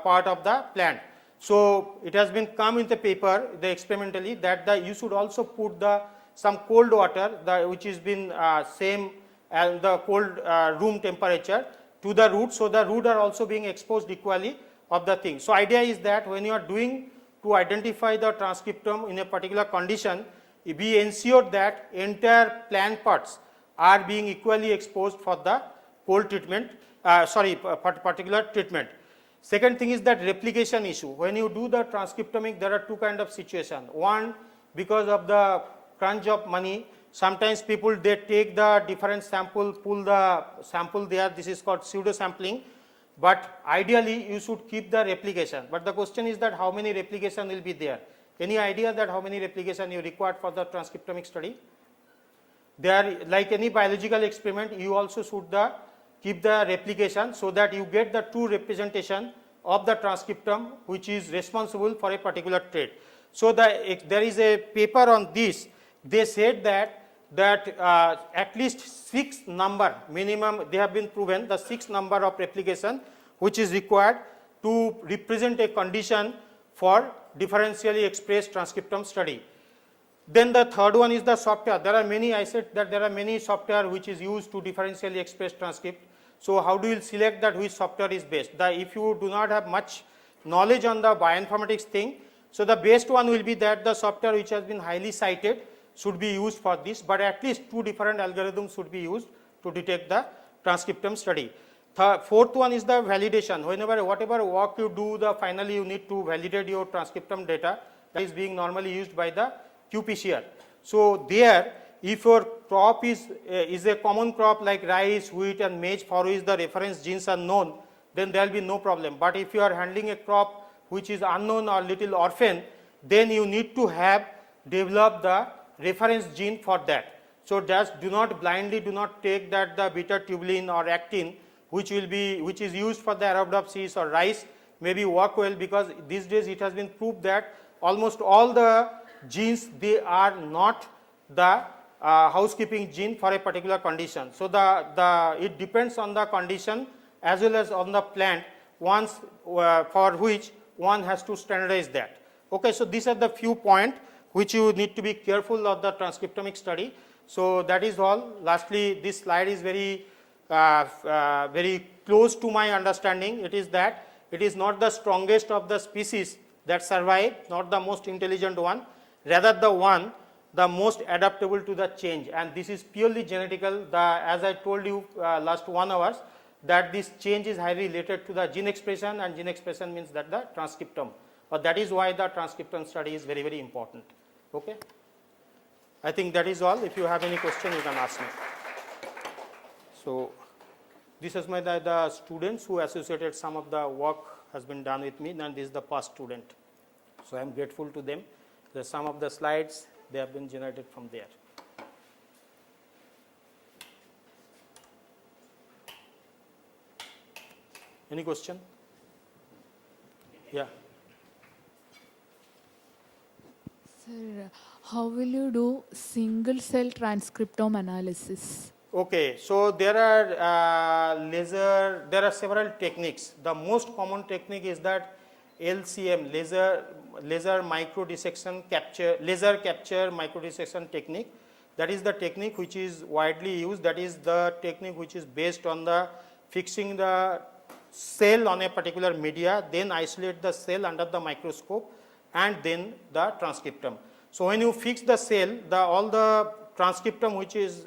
part of the plant. So it has been come in the paper, experimentally, that you should also put some cold water, which has been same as the cold room temperature, to the root, so the root are also being exposed equally of the thing. So idea is that when you are doing to identify the transcriptome in a particular condition, be ensured that entire plant parts are being equally exposed for the cold treatment, particular treatment. Second thing is that replication issue. When you do the transcriptomic, there are two kind of situation. One, because of the crunch of money, sometimes people they take the different sample, pull the sample there. This is called pseudo sampling. But ideally, you should keep the replication. But the question is that how many replication will be there? Any idea that how many replication you require for the transcriptomic study? There, like any biological experiment, you also should keep the replication so that you get the true representation of the transcriptome which is responsible for a particular trait. So there is a paper on this. They said that at least 6 number minimum, they have been proven the 6 number of replication which is required to represent a condition for differentially expressed transcriptome study. Then the third one is the software. There are many, I said that there are many software which is used to differentially express transcript. So how do you select that which software is best? If you do not have much knowledge on the bioinformatics thing, so the best one will be that the software which has been highly cited should be used for this, but at least 2 different algorithms should be used to detect the transcriptome study. Fourth one is the validation. Whatever work you do, finally you need to validate your transcriptome data. That is being normally used by the qPCR. So there if your crop is a common crop like rice, wheat and maize for which the reference genes are known, then there will be no problem. But if you are handling a crop which is unknown or little orphan, then you need to have developed the reference gene for that. So just do not blindly take that the beta tubulin or actin which is used for the Arabidopsis or rice maybe work well, because these days it has been proved that almost all the genes, they are not the housekeeping gene for a particular condition. So it depends on the condition as well as on the plant once for which one has to standardize that. Okay, so these are the few points which you need to be careful of the transcriptomic study. So that is all. Lastly, this slide is very very close to my understanding. It is that it is not the strongest of the species that survive, not the most intelligent one, rather the most adaptable to the change, and this is purely genetical. As I told you last 1 hour, that this change is highly related to the gene expression, and gene expression means that the transcriptome, but that is why the transcriptome study is very, very important. Okay. I think that is all. If you have any question, you can ask me. So this is the students who associated some of the work has been done with me, and this is the past student. So I am grateful to them. Some of the slides, they have been generated from there. Any question? Yeah. Sir, how will you do single cell transcriptome analysis? Okay, so there are several techniques. The most common technique is that LCM, laser capture microdissection technique. That is the technique which is widely used. That is the technique which is based on the fixing the cell on a particular media, then isolate the cell under the microscope, and then the transcriptome. So when you fix the cell, all the transcriptome which is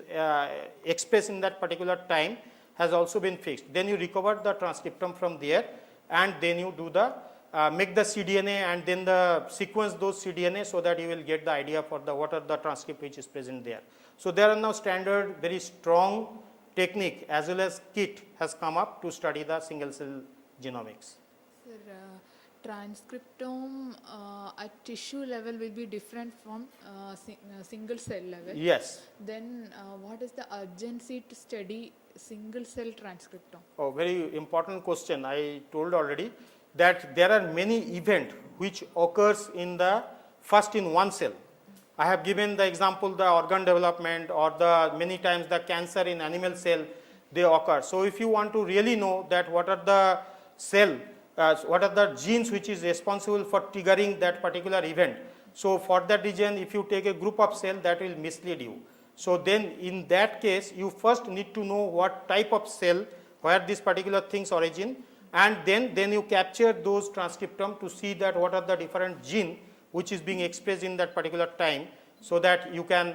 expressed in that particular time has also been fixed. Then you recover the transcriptome from there, and then you do the make the cDNA, and then the sequence those cDNA, so that you will get the idea for what are the transcript which is present there. So there are now standard very strong technique as well as kit has come up to study the single cell genomics. Sir, transcriptome at tissue level will be different from single cell level. Yes. Then what is the urgency to study single cell transcriptome? Oh, very important question. I told already that there are many events which occurs in one cell. I have given the example, the organ development, or the many times the cancer in animal cell, they occur. So if you want to really know that what are the cell, what are the genes which is responsible for triggering that particular event, so for that reason, if you take a group of cell, that will mislead you. So then in that case, you first need to know what type of cell, where this particular thing's origin, and then you capture those transcriptome to see that what are the different gene which is being expressed in that particular time, so that you can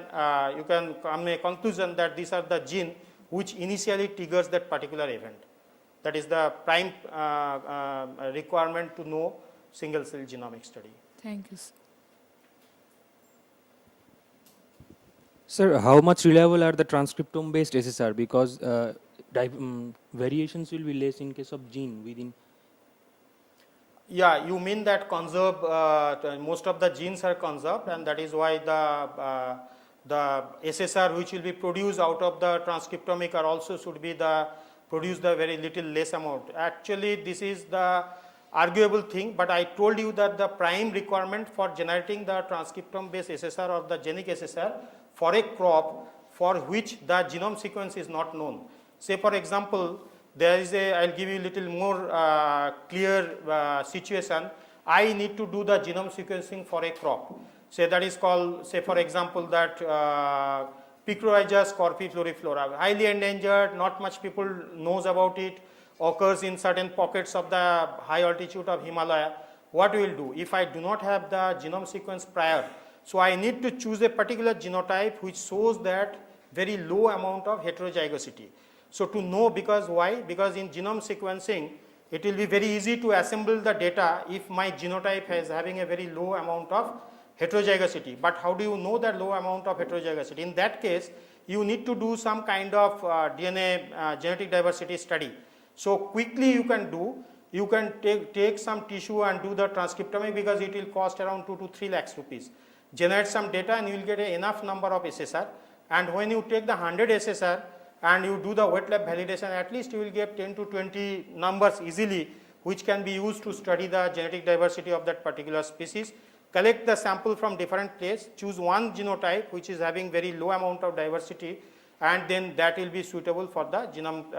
come to a conclusion that these are the gene which initially triggers that particular event. That is the prime requirement to know single cell genomic study. Thank you, sir. Sir, how much reliable are the transcriptome based SSR? Because variations will be less in case of gene within. Yeah, you mean that most of the genes are conserved, and that is why the SSR which will be produced out of the transcriptomic are also should be produce the very little less amount. Actually, this is the arguable thing, but I told you that the prime requirement for generating the transcriptome based SSR or the genic SSR for a crop for which the genome sequence is not known. Say for example, there is I'll give you a little more clear situation. I need to do the genome sequencing for a crop. Say that is called, say for example, that Picroigus corpifloriflora, highly endangered, not much people knows about it, occurs in certain pockets of the high altitude of Himalaya. What we will do? If I do not have the genome sequence prior, so I need to choose a particular genotype which shows that very low amount of heterozygosity. So to know, because why? Because in genome sequencing, it will be very easy to assemble the data if my genotype is having a very low amount of heterozygosity. But how do you know that low amount of heterozygosity? In that case, you need to do some kind of DNA genetic diversity study. So quickly you can do, you can take some tissue and do the transcriptomy, because it will cost around 2 to 3 lakhs rupees. Generate some data and you will get enough number of SSR, and when you take the 100 SSR and you do the wet lab validation, at least you will get 10 to 20 numbers easily, which can be used to study the genetic diversity of that particular species. Collect the sample from different places, choose one genotype which is having very low amount of diversity, and then that will be suitable for the genome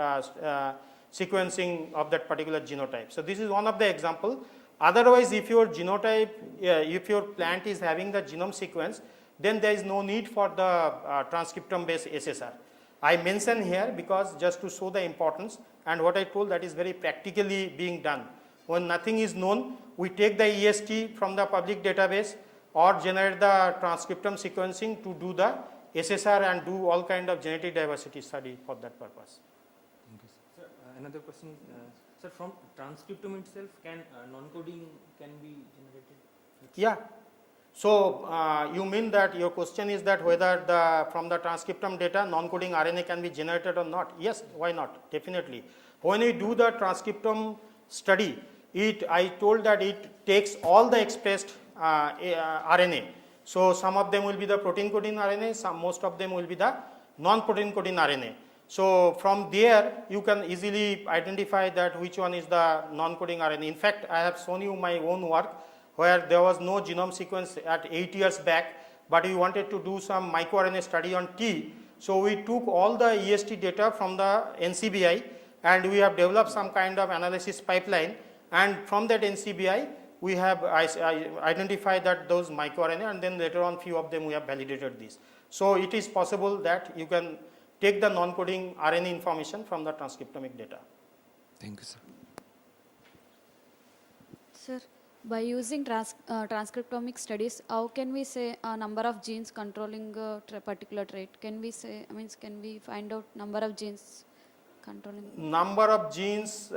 sequencing of that particular genotype. So this is one of the example. Otherwise, if your genotype, if your plant is having the genome sequence, then there is no need for the transcriptome based SSR. I mention here because just to show the importance, and what I told, that is very practically being done. When nothing is known, we take the EST from the public database or generate the transcriptome sequencing to do the SSR and do all kind of genetic diversity study for that purpose. Thank you, sir. Sir, another question, sir, from transcriptome itself, can non-coding can be generated? Yeah. So you mean that your question is that whether from the transcriptome data non-coding RNA can be generated or not? Yes, why not? Definitely. When we do the transcriptome study, I told that it takes all the expressed RNA. So some of them will be the protein coding RNA, most of them will be the non-protein coding RNA. So from there you can easily identify that which one is the non-coding RNA. In fact, I have shown you my own work where there was no genome sequence at 8 years back, but we wanted to do some microRNA study on T. So we took all the EST data from the NCBI and we have developed some kind of analysis pipeline, and from that NCBI we have identified that those microRNA, and then later on few of them we have validated this. So it is possible that you can take the non-coding RNA information from the transcriptomic data. Thank you, sir. Sir, by using transcriptomic studies, how can we say a number of genes controlling a particular trait? Can we say, can we find out number of genes controlling? Number of genes,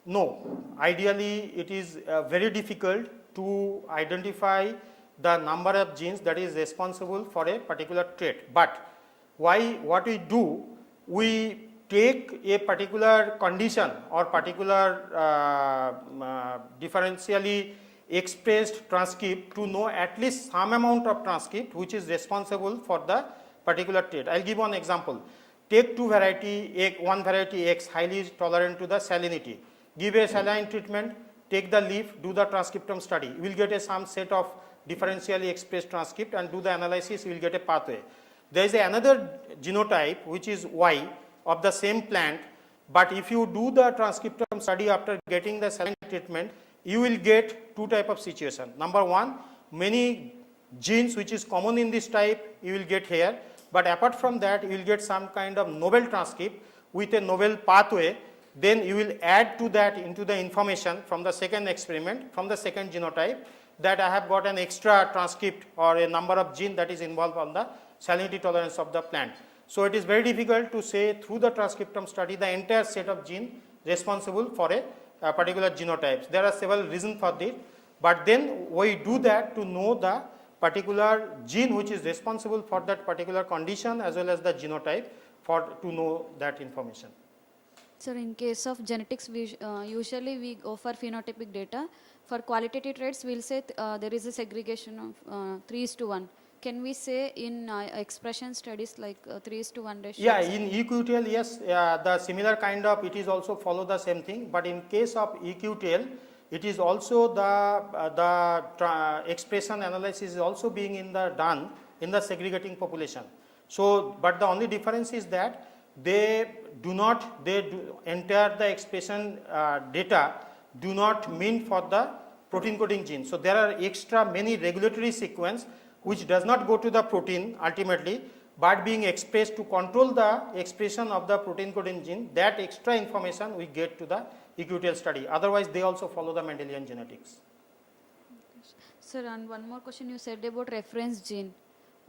no. Ideally, it is very difficult to identify the number of genes that is responsible for a particular trait. But what we do, we take a particular condition or particular differentially expressed transcript to know at least some amount of transcript which is responsible for the particular trait. I will give one example. Take one variety X highly tolerant to the salinity. Give a saline treatment, take the leaf, do the transcriptome study. You will get some set of differentially expressed transcript, and do the analysis, you will get a pathway. There is another genotype which is Y of the same plant, but if you do the transcriptome study after getting the saline treatment, you will get two type of situation. Number one, many genes which is common in this type you will get here, but apart from that you will get some kind of novel transcript with a novel pathway. Then you will add to that into the information from the second experiment, from the second genotype, that I have got an extra transcript or a number of gene that is involved on the salinity tolerance of the plant. So it is very difficult to say through the transcriptome study the entire set of gene responsible for a particular genotypes. There are several reasons for this, but then we do that to know the particular gene which is responsible for that particular condition as well as the genotype to know that information. Sir, in case of genetics, usually we go for phenotypic data. For qualitative traits, we will say there is a segregation of 3:1. Can we say in expression studies like 3:1 ratio? Yeah, in eQTL, yes, the similar kind of, it is also follow the same thing, but in case of eQTL, it is also the expression analysis is also being done in the segregating population. So, but the only difference is that they enter the expression data do not mean for the protein coding gene. So there are extra many regulatory sequence which does not go to the protein ultimately, but being expressed to control the expression of the protein coding gene. That extra information we get to the eQTL study. Otherwise, they also follow the Mendelian genetics. Sir, and one more question you said about reference gene.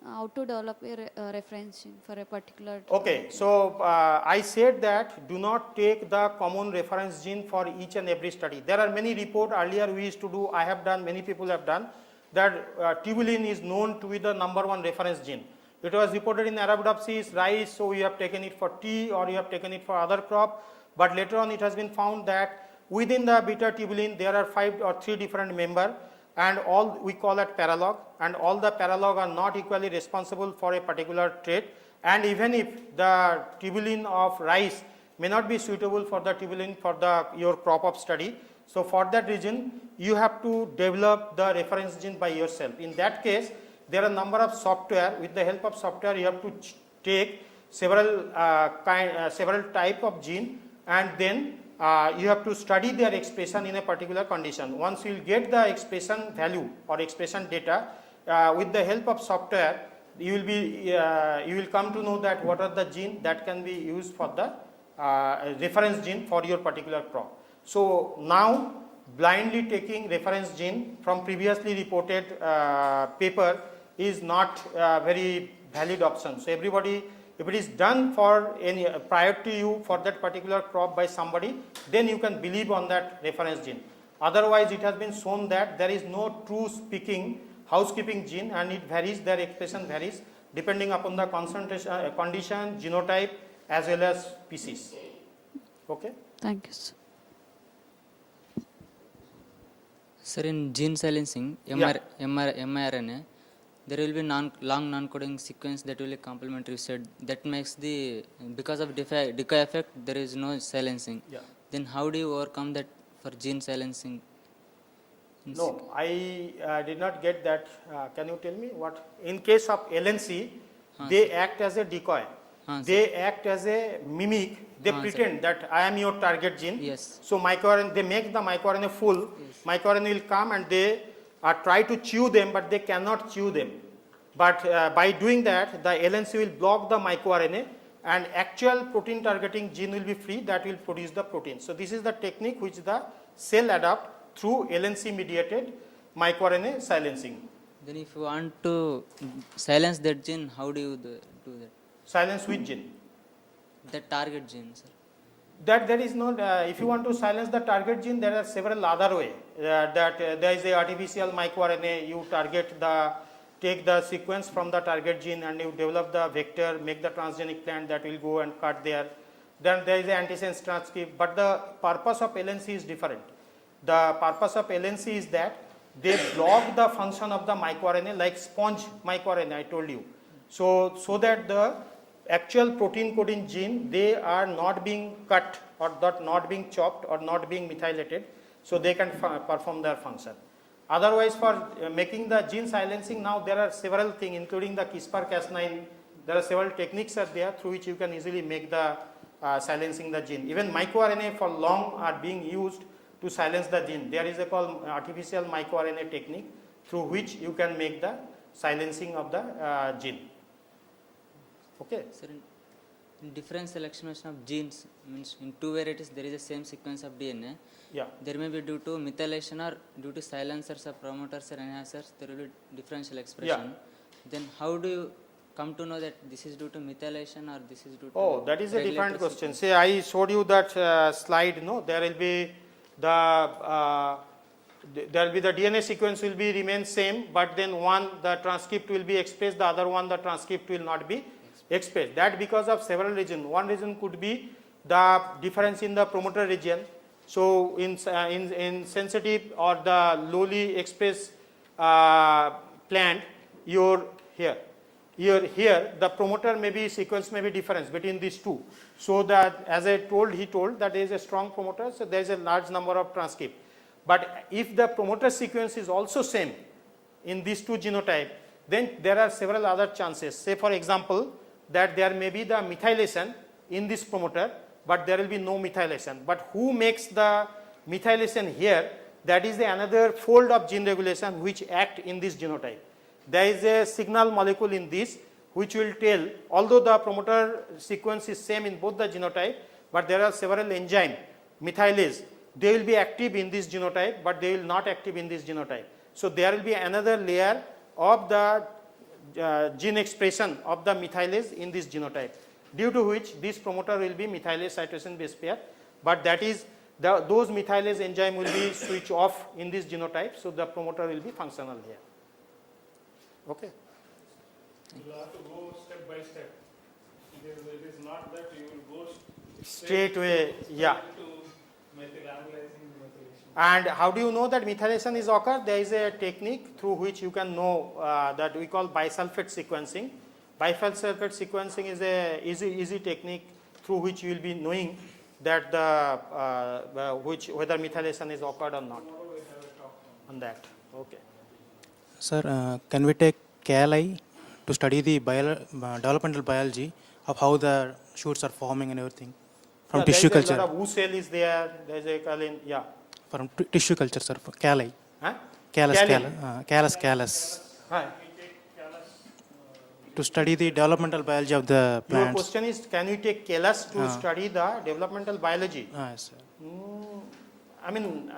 how to develop a reference gene for a particular. Okay, so I said that do not take the common reference gene for each and every study. There are many reports earlier we used to do, I have done, many people have done, that tubulin is known to be the #1 reference gene. It was reported in Arabidopsis, rice, so you have taken it for tea or you have taken it for other crop, but later on it has been found that within the beta tubulin there are 5 or 3 different members, and all we call it paralog, and all the paralog are not equally responsible for a particular trait, and even if the tubulin of rice may not be suitable for the tubulin for your crop of study. So for that reason you have to develop the reference gene by yourself. In that case there are number of software, with the help of software you have to take several type of gene, and then you have to study their expression in a particular condition. Once you will get the expression value or expression data, with the help of software you will come to know that what are the gene that can be used for the reference gene for your particular crop. So now blindly taking reference gene from previously reported paper is not very valid option. So everybody, if it is done for any prior to you for that particular crop by somebody, then you can believe on that reference gene. Otherwise it has been shown that there is no true speaking housekeeping gene, and it varies, their expression varies depending upon the concentration, condition, genotype as well as species. Okay. Thank you, sir. Sir, in gene silencing, mRNA, there will be long non-coding sequence that will be complementary. You said that makes the, because of decoy effect, there is no silencing. Yeah. Then how do you overcome that for gene silencing? No, I did not get that. Can you tell me what? In case of LNC, they act as a decoy. They act as a mimic. They pretend that I am your target gene. Yes. So microRNA, they make the microRNA full. Yes. MicroRNA will come and they try to chew them, but they cannot chew them. But by doing that, the LNC will block the microRNA, and actual protein targeting gene will be free that will produce the protein. So this is the technique which the cell adopt through LNC mediated microRNA silencing. Then if you want to silence that gene, how do you do that? Silence which gene? The target gene, sir. That there is no, if you want to silence the target gene, there are several other ways. There is a artificial microRNA, you take the sequence from the target gene and you develop the vector, make the transgenic plant that will go and cut there. Then there is an antisense transcript, but the purpose of LNC is different. The purpose of LNC is that they block the function of the microRNA like sponge microRNA, I told you. So that the actual protein coding gene, they are not being cut or not being chopped or not being methylated, so they can perform their function. Otherwise, for making the gene silencing, now there are several things, including the CRISPR-Cas9. There are several techniques are there through which you can easily make the silencing the gene. Even microRNA for long are being used to silence the gene. There is a called artificial microRNA technique through which you can make the silencing of the gene. Okay. Sir, in different selection of genes, means in two varieties there is the same sequence of DNA. Yeah. There may be due to methylation or due to silencers or promoters or enhancers, there will be differential expression. Yeah. Then how do you come to know that this is due to methylation or this is due to... Oh, that is a different regulatory question. sequence? Say I showed you that slide, no? There will be the DNA sequence will be remain same, but then one the transcript will be expressed, the other one the transcript will not be expressed. That because of several reasons. One reason could be the difference in the promoter region. So in sensitive or the lowly expressed plant, here the promoter may be sequence may be difference between these two. So that as I told, he told that there is a strong promoter, so there is a large number of transcript. But if the promoter sequence is also same in these two genotype, then there are several other chances. Say for example, that there may be the methylation in this promoter, but there will be no methylation. But who makes the methylation here? That is another fold of gene regulation which act in this genotype. There is a signal molecule in this which will tell, although the promoter sequence is same in both the genotype, but there are several enzyme, methylase, they will be active in this genotype, but they will not active in this genotype. So there will be another layer of the gene expression of the methylase in this genotype, due to which this promoter will be methylase cytosine base pair, but that is those methylase enzyme will be switch off in this genotype, so the promoter will be functional here. Okay. You will have to go step by step. It is not that you will go Straight away, yeah. to methylation. And how do you know that methylation is occurred? There is a technique through which you can know that we call bisulfate sequencing. Bisulfate sequencing is a easy technique through which you will be knowing that whether methylation is occurred or not. On that, okay. Sir, can we take KLI to study the developmental biology of how the shoots are forming and everything from Yeah, tissue there is a culture? lot of Wu cell is there. There is a Kalin, yeah. From tissue culture, sir. KLI. Huh? Callus. Hi. To study the developmental biology of the Your plants. question is, can we take KLAS to study the developmental biology? Yes, sir. I mean,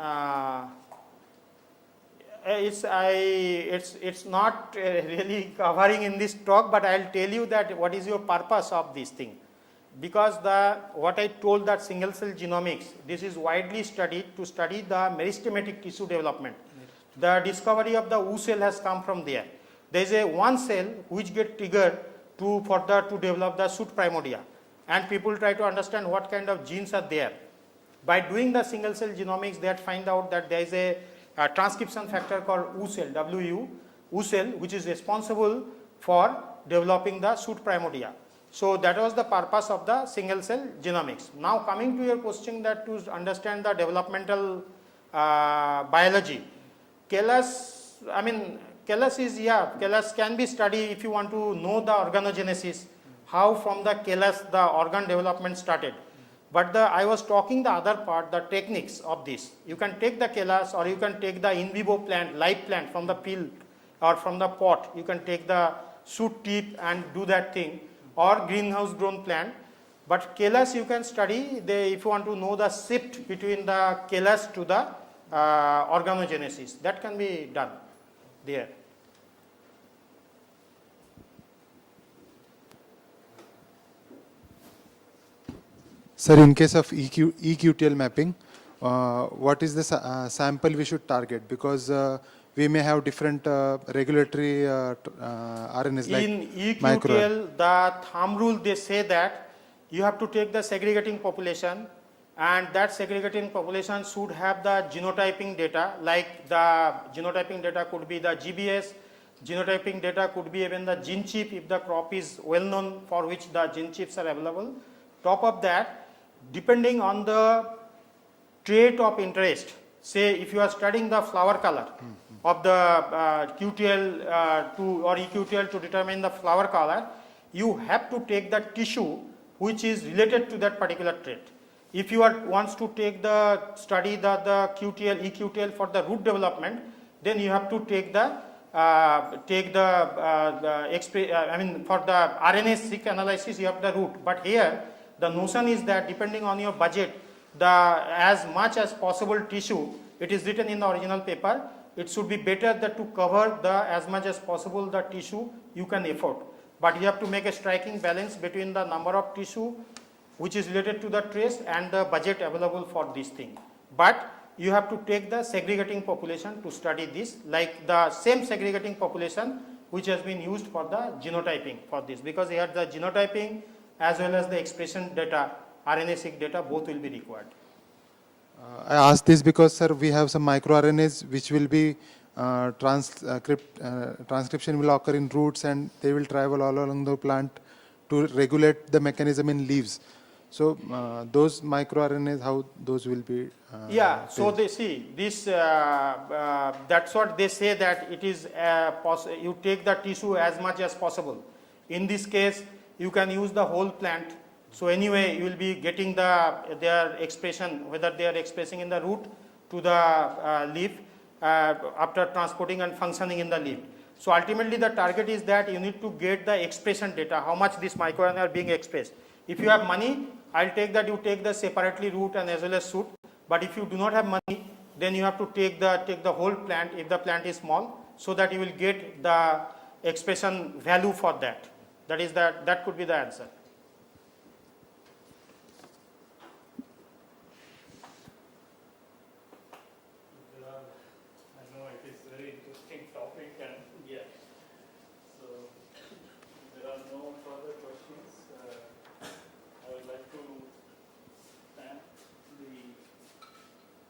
it's not really covering in this talk, but I'll tell you that what is your purpose of this thing. Because what I told that single cell genomics, this is widely studied to study the meristematic tissue development. The discovery of the Wu cell has come from there. There is a one cell which get triggered to develop the shoot primordia, and people try to understand what kind of genes are there. By doing the single cell genomics, they find out that there is a transcription factor called Wu cell, Wu cell, which is responsible for developing the shoot primordia. So that was the purpose of the single cell genomics. Now coming to your question, that to understand the developmental biology, KLAS can be studied if you want to know the organogenesis, how from the KLAS the organ development started. But I was talking the other part, the techniques of this. You can take the KLAS or you can take the in vivo plant, live plant from the field or from the pot. You can take the shoot tip and do that thing, or greenhouse grown plant. But KLAS you can study if you want to know the shift between the KLAS to the organogenesis. That can be done there. Sir, in case of EQTL mapping, what is the sample we should target? Because we may have different regulatory RNAs like in EQTL, micro. the thumb rule, they say that you have to take the segregating population, and that segregating population should have the genotyping data, like the genotyping data could be the GBS, genotyping data could be even the gene chip if the crop is well known for which the gene chips are available. Top of that, depending on the trait of interest, say if you are studying the flower color of the QTL or EQTL to determine the flower color, you have to take the tissue which is related to that particular trait. If you wants to take study the QTL, EQTL for the root development, then you have to take the for the RNA-seq analysis you have the root. But here the notion is that depending on your budget, as much as possible tissue, it is written in the original paper, it should be better that to cover as much as possible the tissue you can afford. But you have to make a striking balance between the number of tissue which is related to the trace and the budget available for this thing. But you have to take the segregating population to study this, like the same segregating population which has been used for the genotyping for this, because here the genotyping as well as the expression data, RNA-seq data, both will be required. I ask this because, sir, we have some microRNAs which will be transcription will occur in roots and they will travel all along the plant to regulate the mechanism in leaves. So those microRNAs, how those will be? So they see this. That's what they say, that it is you take the tissue as much as possible. In this case, you can use the whole plant. So anyway, you will be getting their expression, whether they are expressing in the root to the leaf after transporting and functioning in the leaf. So ultimately the target is that you need to get the expression data, how much this microRNA are being expressed. If you have money, I'll take that you take the separately root and as well as shoot. But if you do not have money, then you have to take the whole plant if the plant is small, so that you will get the expression value for that. That could be the answer.